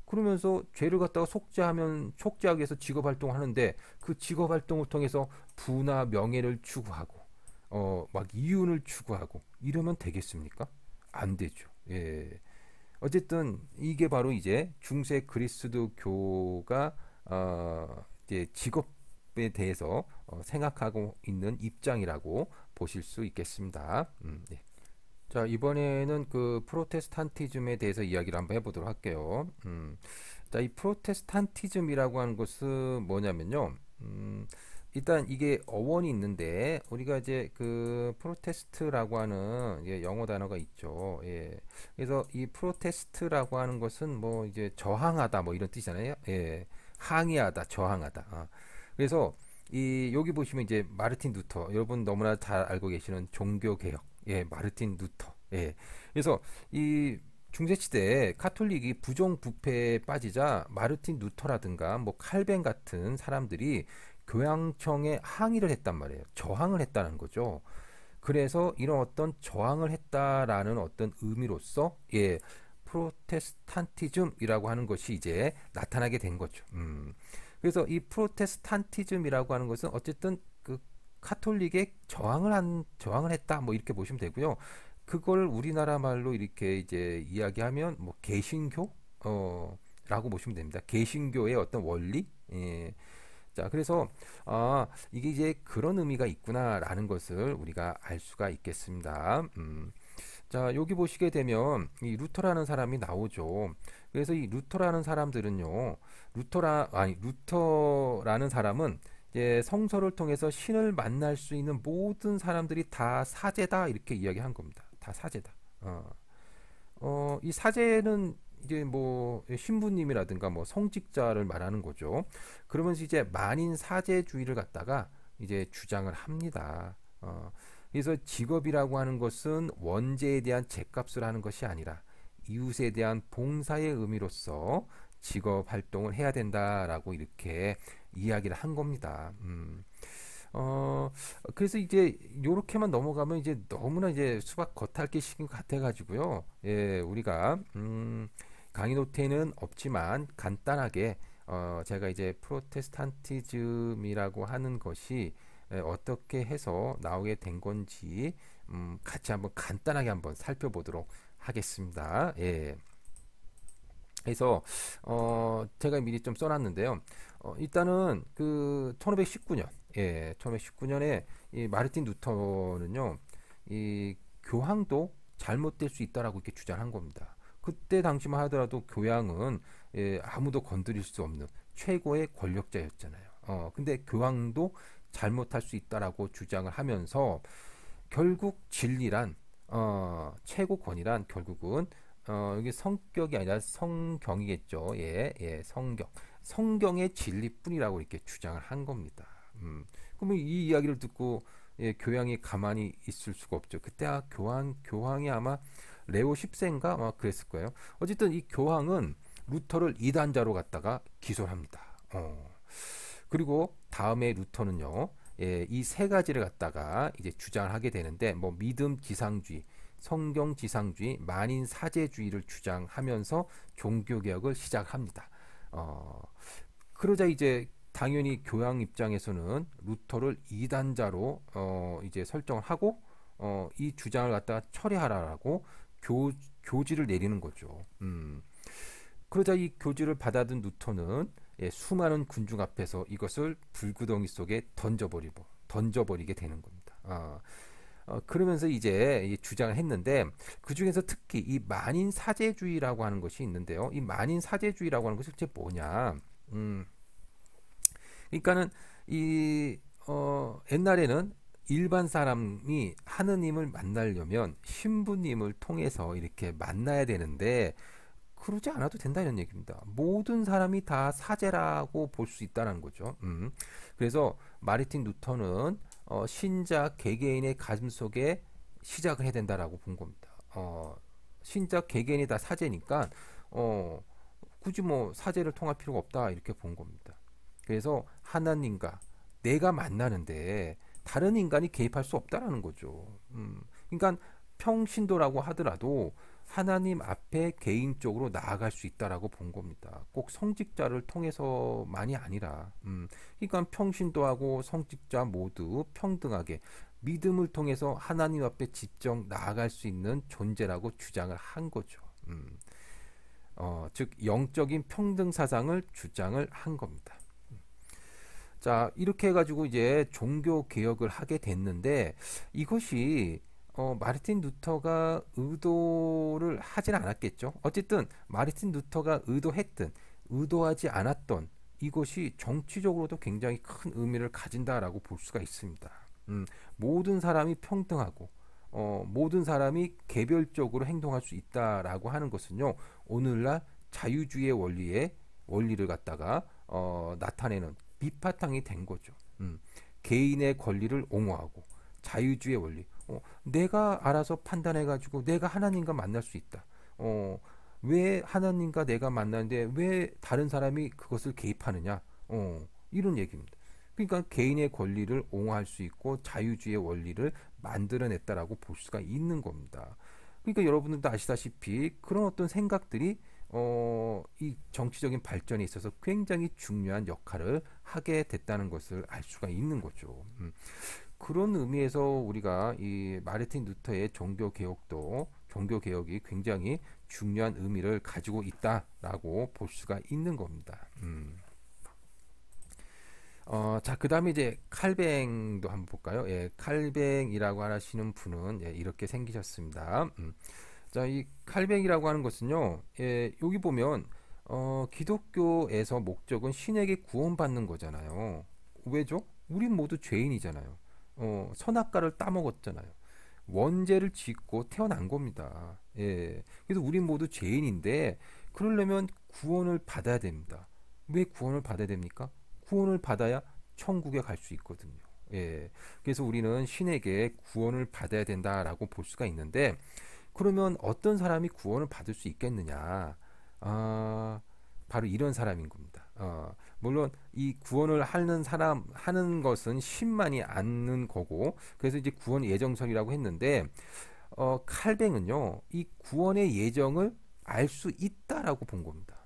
그러면서 죄를 갖다가 속죄하기 위해서 직업 활동을 하는데 그 직업 활동을 통해서 부나 명예를 추구하고 막 이윤을 추구하고 이러면 되겠습니까? 안 되죠. 예. 어쨌든 이게 바로 이제 중세 그리스도교가 이제 직업에 대해서 생각하고 있는 입장이라고 보실 수 있겠습니다. 네. 자, 이번에는 그 프로테스탄티즘에 대해서 이야기를 한번 해보도록 할게요. 자, 이 프로테스탄티즘이라고 하는 것은 뭐냐면요. 일단 이게 어원이 있는데 우리가 이제 그 프로테스트라고 하는 영어 단어가 있죠. 예. 그래서 이 프로테스트라고 하는 것은 뭐 이제 저항하다 뭐 이런 뜻이잖아요. 예. 항의하다, 저항하다. 그래서 이 여기 보시면 이제 마르틴 루터, 여러분 너무나 잘 알고 계시는 종교 개혁. 예, 마르틴 루터. 예. 그래서 이 중세 시대에 카톨릭이 부정부패에 빠지자 마르틴 루터라든가 뭐 칼뱅 같은 사람들이 교황청에 항의를 했단 말이에요. 저항을 했다는 거죠. 그래서 이런 어떤 저항을 했다라는 어떤 의미로서 프로테스탄티즘이라고 하는 것이 이제 나타나게 된 거죠. 그래서 이 프로테스탄티즘이라고 하는 것은 어쨌든 그 카톨릭에 저항을 했다 뭐 이렇게 보시면 되고요. 그걸 우리나라 말로 이렇게 이제 이야기하면 뭐 개신교 라고 보시면 됩니다. 개신교의 어떤 원리. 예. 자, 그래서 이게 이제 그런 의미가 있구나라는 것을 우리가 알 수가 있겠습니다. 자, 여기 보시게 되면 이 루터라는 사람이 나오죠. 그래서 이 루터라는 사람들은요, 루터라는 사람은 이제 성서를 통해서 신을 만날 수 있는 모든 사람들이 다 사제다 이렇게 이야기한 겁니다. 다 사제다. 이 사제는 이제 뭐 신부님이라든가 뭐 성직자를 말하는 거죠. 그러면서 이제 만인 사제주의를 갖다가 이제 주장을 합니다. 그래서 직업이라고 하는 것은 원죄에 대한 죄값을 하는 것이 아니라 이웃에 대한 봉사의 의미로서 직업 활동을 해야 된다라고 이렇게 이야기를 한 겁니다. 그래서 이제 요렇게만 넘어가면 이제 너무나 이제 수박 겉핥기 식인 것 같아가지고요. 예, 우리가 강의 노트에는 없지만 간단하게 제가 이제 프로테스탄티즘이라고 하는 것이 어떻게 해서 나오게 된 건지 같이 한번 간단하게 한번 살펴보도록 하겠습니다. 예. 그래서 제가 미리 좀 써놨는데요. 일단은 그 1519년, 예, 1519년에 이 마르틴 루터는요, 이 교황도 잘못될 수 있다라고 이렇게 주장한 겁니다. 그때 당시만 하더라도 교황은 아무도 건드릴 수 없는 최고의 권력자였잖아요. 근데 교황도 잘못할 수 있다라고 주장을 하면서 결국 진리란 최고권이란 결국은 여기 성격이 아니라 성경이겠죠. 예, 예, 성경의 진리뿐이라고 이렇게 주장을 한 겁니다. 그러면 이 이야기를 듣고 예, 교황이 가만히 있을 수가 없죠. 그때 교황이 아마 레오 10세인가 아마 그랬을 거예요. 어쨌든 이 교황은 루터를 이단자로 갖다가 기소를 합니다. 그리고 다음에 루터는요, 예, 이 세 가지를 갖다가 이제 주장을 하게 되는데, 뭐 믿음 지상주의, 성경 지상주의, 만인 사제주의를 주장하면서 종교 개혁을 시작합니다. 그러자 이제 당연히 교황 입장에서는 루터를 이단자로 이제 설정을 하고 이 주장을 갖다가 철회하라라고 교지를 내리는 거죠. 그러자 이 교지를 받아든 루터는 예, 수많은 군중 앞에서 이것을 불구덩이 속에 던져버리게 되는 겁니다. 그러면서 이제 주장을 했는데 그 중에서 특히 이 만인 사제주의라고 하는 것이 있는데요. 이 만인 사제주의라고 하는 것이 실제 뭐냐? 그러니까는 옛날에는 일반 사람이 하느님을 만나려면 신부님을 통해서 이렇게 만나야 되는데 그러지 않아도 된다는 얘기입니다. 모든 사람이 다 사제라고 볼 수 있다는 거죠. 그래서 마르틴 루터는 신자 개개인의 가슴 속에 시작을 해야 된다라고 본 겁니다. 신자 개개인이 다 사제니까 굳이 뭐 사제를 통할 필요가 없다 이렇게 본 겁니다. 그래서 하나님과 내가 만나는데 다른 인간이 개입할 수 없다라는 거죠. 그러니까 평신도라고 하더라도 하나님 앞에 개인적으로 나아갈 수 있다라고 본 겁니다. 꼭 성직자를 통해서만이 아니라, 그러니까 평신도하고 성직자 모두 평등하게 믿음을 통해서 하나님 앞에 직접 나아갈 수 있는 존재라고 주장을 한 거죠. 즉 영적인 평등 사상을 주장을 한 겁니다. 자, 이렇게 해가지고 이제 종교 개혁을 하게 됐는데 이것이 마르틴 루터가 의도를 하진 않았겠죠. 어쨌든 마르틴 루터가 의도하지 않았던 이것이 정치적으로도 굉장히 큰 의미를 가진다라고 볼 수가 있습니다. 모든 사람이 평등하고 모든 사람이 개별적으로 행동할 수 있다라고 하는 것은요. 오늘날 자유주의의 원리를 갖다가 나타내는 밑바탕이 된 거죠. 개인의 권리를 옹호하고 자유주의 원리. 내가 알아서 판단해가지고 내가 하나님과 만날 수 있다. 왜 하나님과 내가 만나는데 왜 다른 사람이 그것을 개입하느냐? 이런 얘기입니다. 그러니까 개인의 권리를 옹호할 수 있고 자유주의 원리를 만들어냈다라고 볼 수가 있는 겁니다. 그러니까 여러분들도 아시다시피 그런 어떤 생각들이 이 정치적인 발전에 있어서 굉장히 중요한 역할을 하게 됐다는 것을 알 수가 있는 거죠. 그런 의미에서 우리가 이 마르틴 루터의 종교 개혁이 굉장히 중요한 의미를 가지고 있다라고 볼 수가 있는 겁니다. 자, 그 다음에 이제 칼뱅도 한번 볼까요? 예, 칼뱅이라고 하시는 분은 예, 이렇게 생기셨습니다. 자, 이 칼뱅이라고 하는 것은요, 예, 여기 보면, 기독교에서 목적은 신에게 구원받는 거잖아요. 왜죠? 우린 모두 죄인이잖아요. 선악과를 따먹었잖아요. 원죄를 짓고 태어난 겁니다. 예. 그래서 우린 모두 죄인인데, 그러려면 구원을 받아야 됩니다. 왜 구원을 받아야 됩니까? 구원을 받아야 천국에 갈 수 있거든요. 예. 그래서 우리는 신에게 구원을 받아야 된다라고 볼 수가 있는데, 그러면 어떤 사람이 구원을 받을 수 있겠느냐? 아, 바로 이런 사람인 겁니다. 물론 이 구원을 하는 것은 신만이 아는 거고, 그래서 이제 구원 예정설이라고 했는데, 칼뱅은요, 이 구원의 예정을 알 수 있다라고 본 겁니다.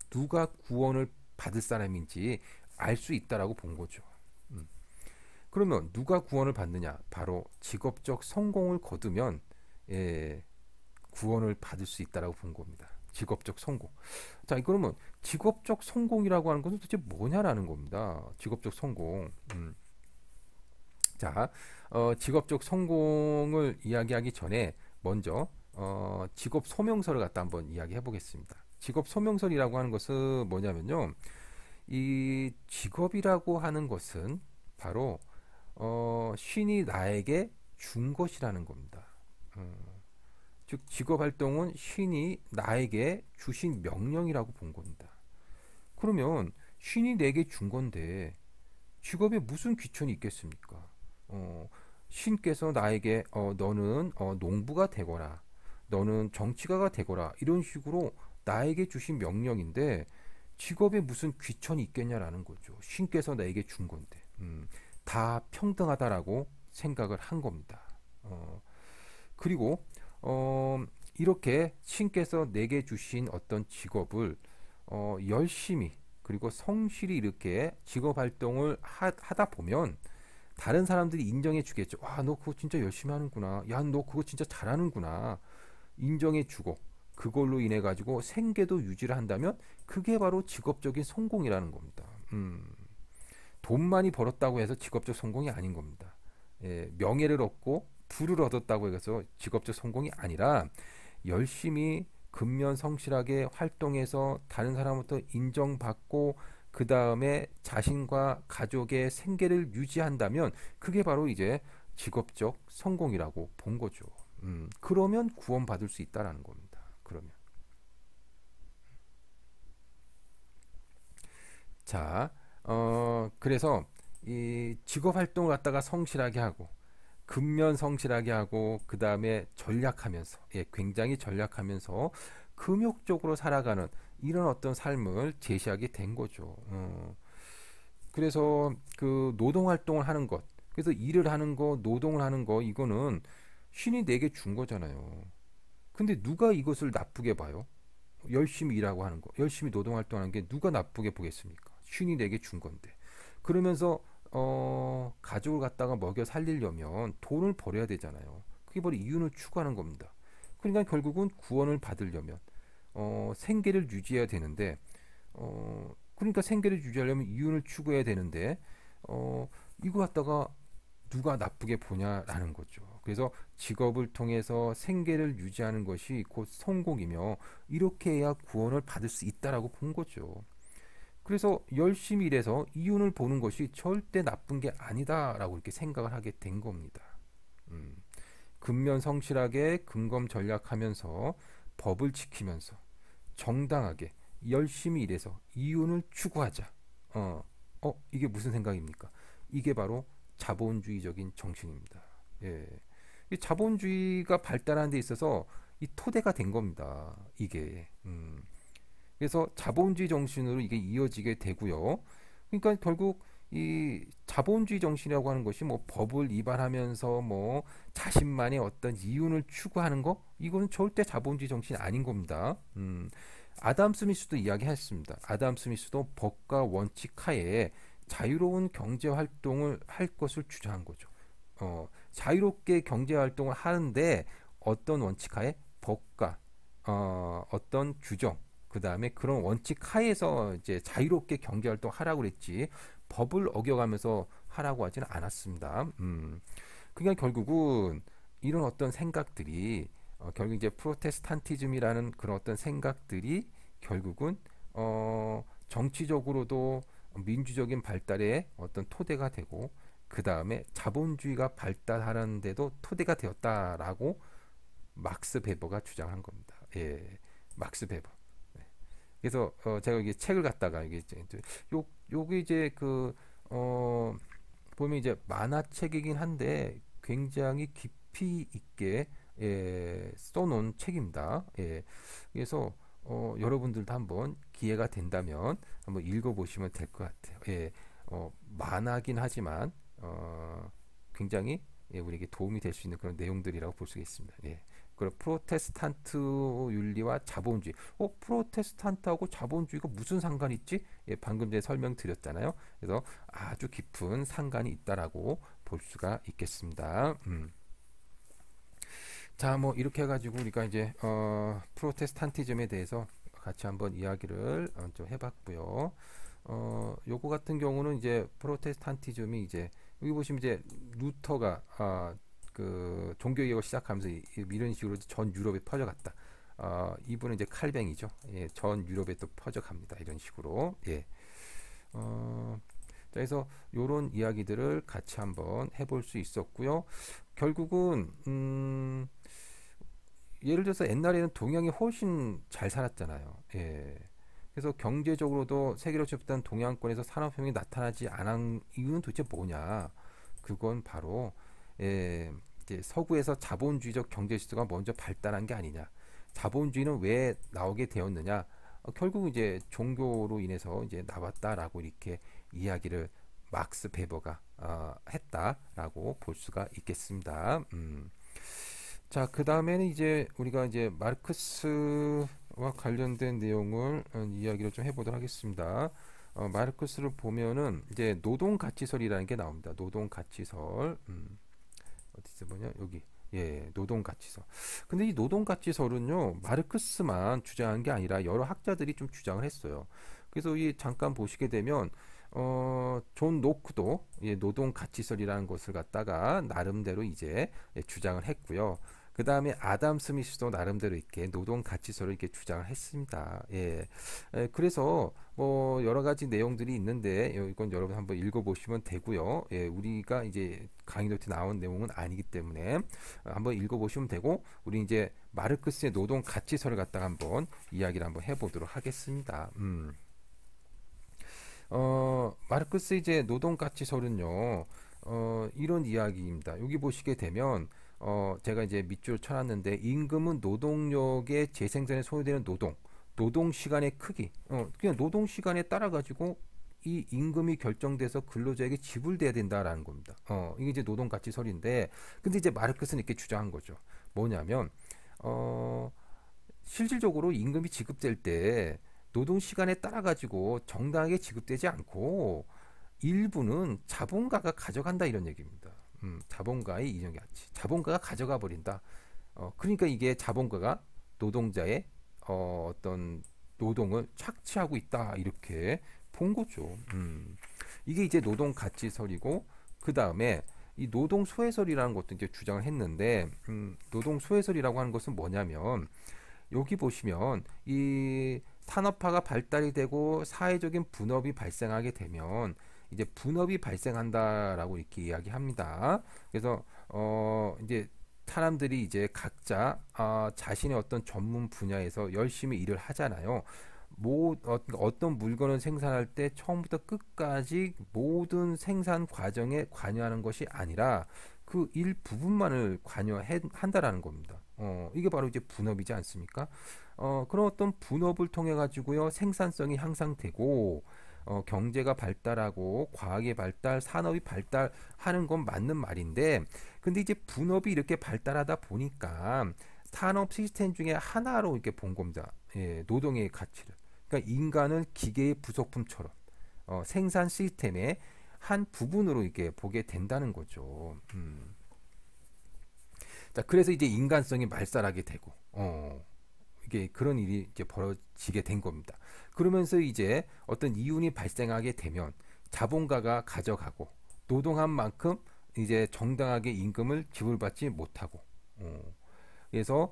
누가 구원을 받을 사람인지 알 수 있다라고 본 거죠. 음. 그러면 누가 구원을 받느냐? 바로 직업적 성공을 거두면 예, 구원을 받을 수 있다라고 본 겁니다. 직업적 성공. 자, 그러면 직업적 성공이라고 하는 것은 도대체 뭐냐라는 겁니다. 직업적 성공. 자, 직업적 성공을 이야기하기 전에 먼저 직업 소명서를 갖다 한번 이야기해 보겠습니다. 직업 소명설이라고 하는 것은 뭐냐면요. 이 직업이라고 하는 것은 바로 신이 나에게 준 것이라는 겁니다. 즉 직업 활동은 신이 나에게 주신 명령이라고 본 겁니다. 그러면 신이 내게 준 건데 직업에 무슨 귀천이 있겠습니까? 신께서 나에게 너는 농부가 되거라, 너는 정치가가 되거라 이런 식으로 나에게 주신 명령인데 직업에 무슨 귀천이 있겠냐라는 거죠. 신께서 나에게 준 건데 다 평등하다라고 생각을 한 겁니다. 그리고 이렇게 신께서 내게 주신 어떤 직업을 열심히 그리고 성실히 이렇게 직업 활동을 하다 보면 다른 사람들이 인정해 주겠죠. 와, 너 그거 진짜 열심히 하는구나. 야, 너 그거 진짜 잘하는구나. 인정해 주고 그걸로 인해 가지고 생계도 유지를 한다면 그게 바로 직업적인 성공이라는 겁니다. 돈 많이 벌었다고 해서 직업적 성공이 아닌 겁니다. 예, 명예를 얻고 부를 얻었다고 해서 직업적 성공이 아니라 열심히 근면 성실하게 활동해서 다른 사람부터 인정받고 그 다음에 자신과 가족의 생계를 유지한다면 그게 바로 이제 직업적 성공이라고 본 거죠. 그러면 구원받을 수 있다라는 겁니다. 그러면 자, 그래서 이 직업 활동을 갖다가 성실하게 하고 근면 성실하게 하고 그 다음에 전략하면서 예, 굉장히 전략하면서 금욕적으로 살아가는 이런 어떤 삶을 제시하게 된 거죠. 그래서 그 노동 활동을 하는 것, 그래서 일을 하는 거, 노동을 하는 거 이거는 신이 내게 준 거잖아요. 근데 누가 이것을 나쁘게 봐요? 열심히 일하고 하는 거, 열심히 노동 활동하는 게 누가 나쁘게 보겠습니까? 신이 내게 준 건데. 그러면서 가족을 갖다가 먹여 살리려면 돈을 벌어야 되잖아요. 그게 바로 이윤을 추구하는 겁니다. 그러니까 결국은 구원을 받으려면 생계를 유지해야 되는데 그러니까 생계를 유지하려면 이윤을 추구해야 되는데 이거 갖다가 누가 나쁘게 보냐라는 거죠. 그래서 직업을 통해서 생계를 유지하는 것이 곧 성공이며 이렇게 해야 구원을 받을 수 있다라고 본 거죠. 그래서 열심히 일해서 이윤을 보는 것이 절대 나쁜 게 아니다라고 이렇게 생각을 하게 된 겁니다. 음, 근면 성실하게 근검 전략하면서 법을 지키면서 정당하게 열심히 일해서 이윤을 추구하자. 이게 무슨 생각입니까? 이게 바로 자본주의적인 정신입니다. 예. 이 자본주의가 발달하는 데 있어서 이 토대가 된 겁니다. 이게. 그래서 자본주의 정신으로 이게 이어지게 되고요. 그러니까 결국 이 자본주의 정신이라고 하는 것이 뭐 법을 위반하면서 뭐 자신만의 어떤 이윤을 추구하는 거 이거는 절대 자본주의 정신이 아닌 겁니다. 아담 스미스도 이야기했습니다. 아담 스미스도 법과 원칙 하에 자유로운 경제 활동을 할 것을 주장한 거죠. 자유롭게 경제 활동을 하는데 어떤 원칙 하에 법과 어떤 규정, 그 다음에 그런 원칙 하에서 이제 자유롭게 경제 활동 하라고 그랬지 법을 어겨가면서 하라고 하지는 않았습니다. 그러니까 결국은 이런 어떤 생각들이 결국 이제 프로테스탄티즘이라는 그런 어떤 생각들이 결국은 정치적으로도 민주적인 발달의 어떤 토대가 되고 그 다음에 자본주의가 발달하는데도 토대가 되었다라고 막스 베버가 주장한 겁니다. 예, 막스 베버. 네. 그래서 제가 이게 책을 갖다가 이게 이제 요게 이제 보면 이제 만화책이긴 한데 굉장히 깊이 있게 써놓은 책입니다. 예, 그래서 여러분들도 한번 기회가 된다면 한번 읽어보시면 될 것 같아요. 예, 만화긴 하지만 굉장히 우리에게 도움이 될 수 있는 그런 내용들이라고 볼 수 있습니다. 예. 그리고 프로테스탄트 윤리와 자본주의. 프로테스탄트하고 자본주의가 무슨 상관이 있지? 예, 방금 전에 설명드렸잖아요. 그래서 아주 깊은 상관이 있다라고 볼 수가 있겠습니다. 자, 뭐 이렇게 해가지고 우리가 이제 프로테스탄티즘에 대해서 같이 한번 이야기를 좀 해봤고요. 요거 같은 경우는 이제 프로테스탄티즘이 이제 여기 보시면 이제 루터가 그 종교개혁을 시작하면서 이런 식으로 전 유럽에 퍼져갔다. 이분은 이제 칼뱅이죠. 예, 전 유럽에 또 퍼져갑니다. 이런 식으로. 예. 그래서 이런 이야기들을 같이 한번 해볼 수 있었고요. 결국은 예를 들어서 옛날에는 동양이 훨씬 잘 살았잖아요. 예. 그래서 경제적으로도 세계로 접단 동양권에서 산업혁명이 나타나지 않은 이유는 도대체 뭐냐? 그건 바로 이제 서구에서 자본주의적 경제 시스템가 먼저 발달한 게 아니냐. 자본주의는 왜 나오게 되었느냐? 결국 이제 종교로 인해서 이제 나왔다라고 이렇게 이야기를 막스 베버가 했다라고 볼 수가 있겠습니다. 자, 그 다음에는 이제 우리가 이제 마르크스와 관련된 내용을 이야기를 좀 해보도록 하겠습니다. 마르크스를 보면은 이제 노동가치설이라는 게 나옵니다. 노동가치설. 어디서 뭐냐? 여기. 예, 노동가치설. 근데 이 노동가치설은요, 마르크스만 주장한 게 아니라 여러 학자들이 좀 주장을 했어요. 그래서 이 잠깐 보시게 되면 존 노크도 노동가치설이라는 것을 갖다가 나름대로 이제 주장을 했고요. 그 다음에 아담 스미스도 나름대로 이렇게 노동가치설을 이렇게 주장을 했습니다. 예. 그래서 뭐 여러 가지 내용들이 있는데 이건 여러분 한번 읽어보시면 되고요. 예, 우리가 이제 강의 노트에 나온 내용은 아니기 때문에 한번 읽어보시면 되고 우리 이제 마르크스의 노동가치설을 갖다가 한번 이야기를 한번 해보도록 하겠습니다. 마르크스 이제 노동가치설은요, 이런 이야기입니다. 여기 보시게 되면, 제가 이제 밑줄 쳐놨는데, 임금은 노동력의 재생산에 소요되는 노동 시간의 크기, 그냥 노동 시간에 따라 가지고 이 임금이 결정돼서 근로자에게 지불돼야 된다라는 겁니다. 이게 이제 노동가치설인데, 근데 이제 마르크스는 이렇게 주장한 거죠. 뭐냐면, 실질적으로 임금이 지급될 때 노동 시간에 따라 가지고 정당하게 지급되지 않고 일부는 자본가가 가져간다 이런 얘기입니다. 자본가의 이념 가치. 자본가가 가져가 버린다. 그러니까 이게 자본가가 노동자의 어떤 노동을 착취하고 있다 이렇게 본 거죠. 이게 이제 노동 가치설이고 그 다음에 이 노동 소외설이라는 것도 이제 주장을 했는데 노동 소외설이라고 하는 것은 뭐냐면 여기 보시면 이 산업화가 발달이 되고 사회적인 분업이 발생하게 되면 이제 분업이 발생한다라고 이렇게 이야기합니다. 그래서 이제 사람들이 이제 각자 자신의 어떤 전문 분야에서 열심히 일을 하잖아요. 어떤 물건을 생산할 때 처음부터 끝까지 모든 생산 과정에 관여하는 것이 아니라 그 일부분만을 관여한다라는 겁니다. 이게 바로 이제 분업이지 않습니까? 그런 어떤 분업을 통해 가지고요 생산성이 향상되고 경제가 발달하고 과학의 발달, 산업이 발달하는 건 맞는 말인데, 근데 이제 분업이 이렇게 발달하다 보니까 산업 시스템 중에 하나로 이렇게 본 겁니다. 예, 노동의 가치를. 그러니까 인간을 기계의 부속품처럼 생산 시스템의 한 부분으로 이게 보게 된다는 거죠. 자, 그래서 이제 인간성이 말살하게 되고, 이게 그런 일이 이제 벌어지게 된 겁니다. 그러면서 이제 어떤 이윤이 발생하게 되면 자본가가 가져가고 노동한 만큼 이제 정당하게 임금을 지불받지 못하고, 그래서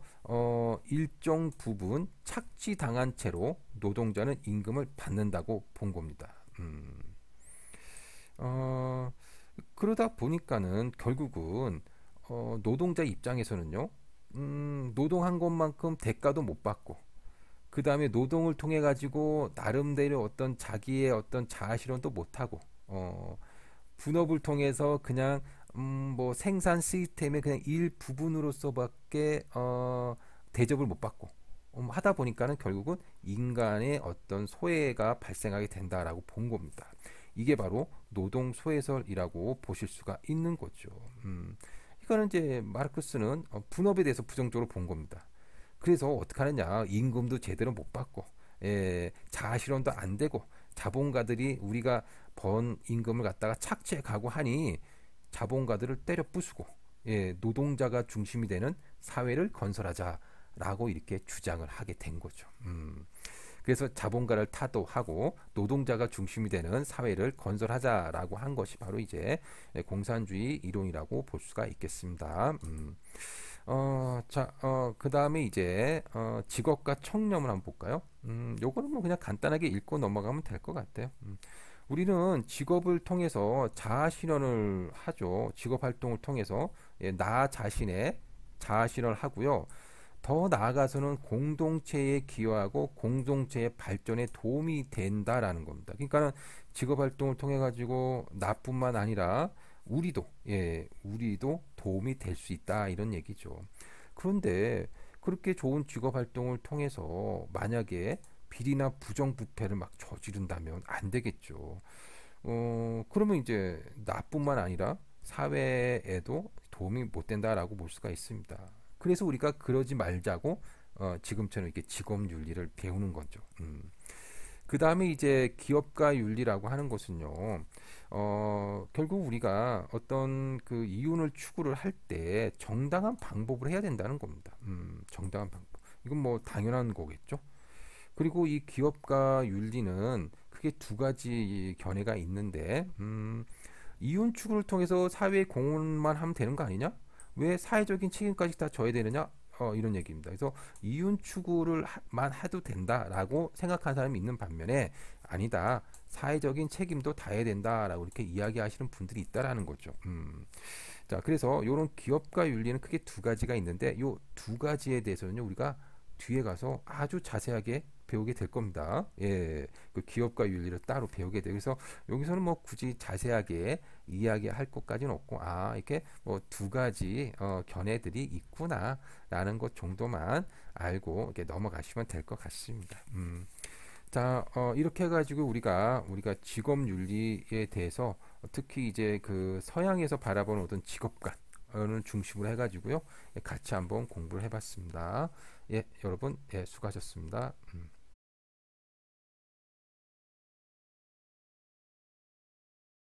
일정 부분 착취당한 채로 노동자는 임금을 받는다고 본 겁니다. 어, 그러다 보니까는 결국은 노동자 입장에서는요, 노동한 것만큼 대가도 못 받고, 그 다음에 노동을 통해 가지고 나름대로 어떤 자기의 어떤 자아실현도 못 하고, 분업을 통해서 그냥 뭐 생산 시스템의 그냥 일부분으로서밖에 대접을 못 받고 하다 보니까는 결국은 인간의 어떤 소외가 발생하게 된다라고 본 겁니다. 이게 바로 노동 소외설이라고 보실 수가 있는 거죠. 이거는 이제 마르크스는 분업에 대해서 부정적으로 본 겁니다. 그래서 어떻게 하느냐, 임금도 제대로 못 받고, 자아실현도 안 되고, 자본가들이 우리가 번 임금을 갖다가 착취해 가고 하니 자본가들을 때려 부수고, 노동자가 중심이 되는 사회를 건설하자라고 이렇게 주장을 하게 된 거죠. 그래서 자본가를 타도하고 노동자가 중심이 되는 사회를 건설하자라고 한 것이 바로 이제 공산주의 이론이라고 볼 수가 있겠습니다. 자, 그 다음에 이제 직업과 청렴을 한번 볼까요? 요거는 뭐 그냥 간단하게 읽고 넘어가면 될 것 같아요. 우리는 직업을 통해서 자아 실현을 하죠. 직업 활동을 통해서 나 자신의 자아 실현을 하고요. 더 나아가서는 공동체에 기여하고 공동체의 발전에 도움이 된다라는 겁니다. 그러니까는 직업 활동을 통해 가지고 나뿐만 아니라 우리도 도움이 될 수 있다 이런 얘기죠. 그런데 그렇게 좋은 직업 활동을 통해서 만약에 비리나 부정부패를 막 저지른다면 안 되겠죠. 그러면 이제 나뿐만 아니라 사회에도 도움이 못 된다라고 볼 수가 있습니다. 그래서 우리가 그러지 말자고 지금처럼 이렇게 직업 윤리를 배우는 거죠. 그 다음에 이제 기업가 윤리라고 하는 것은요, 결국 우리가 어떤 그 이윤을 추구를 할 때 정당한 방법을 해야 된다는 겁니다. 정당한 방법. 이건 뭐 당연한 거겠죠. 그리고 이 기업가 윤리는 크게 두 가지 견해가 있는데, 이윤 추구를 통해서 사회에 공헌만 하면 되는 거 아니냐? 왜 사회적인 책임까지 다 져야 되느냐? 이런 얘기입니다. 그래서 이윤 추구를만 해도 된다라고 생각하는 사람이 있는 반면에 아니다. 사회적인 책임도 다해야 된다라고 이렇게 이야기하시는 분들이 있다라는 거죠. 자, 그래서 이런 기업가 윤리는 크게 두 가지가 있는데 이 두 가지에 대해서는요 우리가 뒤에 가서 아주 자세하게 배우게 될 겁니다. 그 기업가 윤리를 따로 배우게 돼요. 그래서 여기서는 뭐 굳이 자세하게 이야기할 것까지는 없고, 이렇게 뭐 두 가지 견해들이 있구나라는 것 정도만 알고 이렇게 넘어가시면 될 것 같습니다. 자, 이렇게 해가지고 우리가 직업 윤리에 대해서 특히 이제 그 서양에서 바라보는 어떤 직업관을 중심으로 해가지고요 같이 한번 공부를 해봤습니다. 여러분, 수고하셨습니다.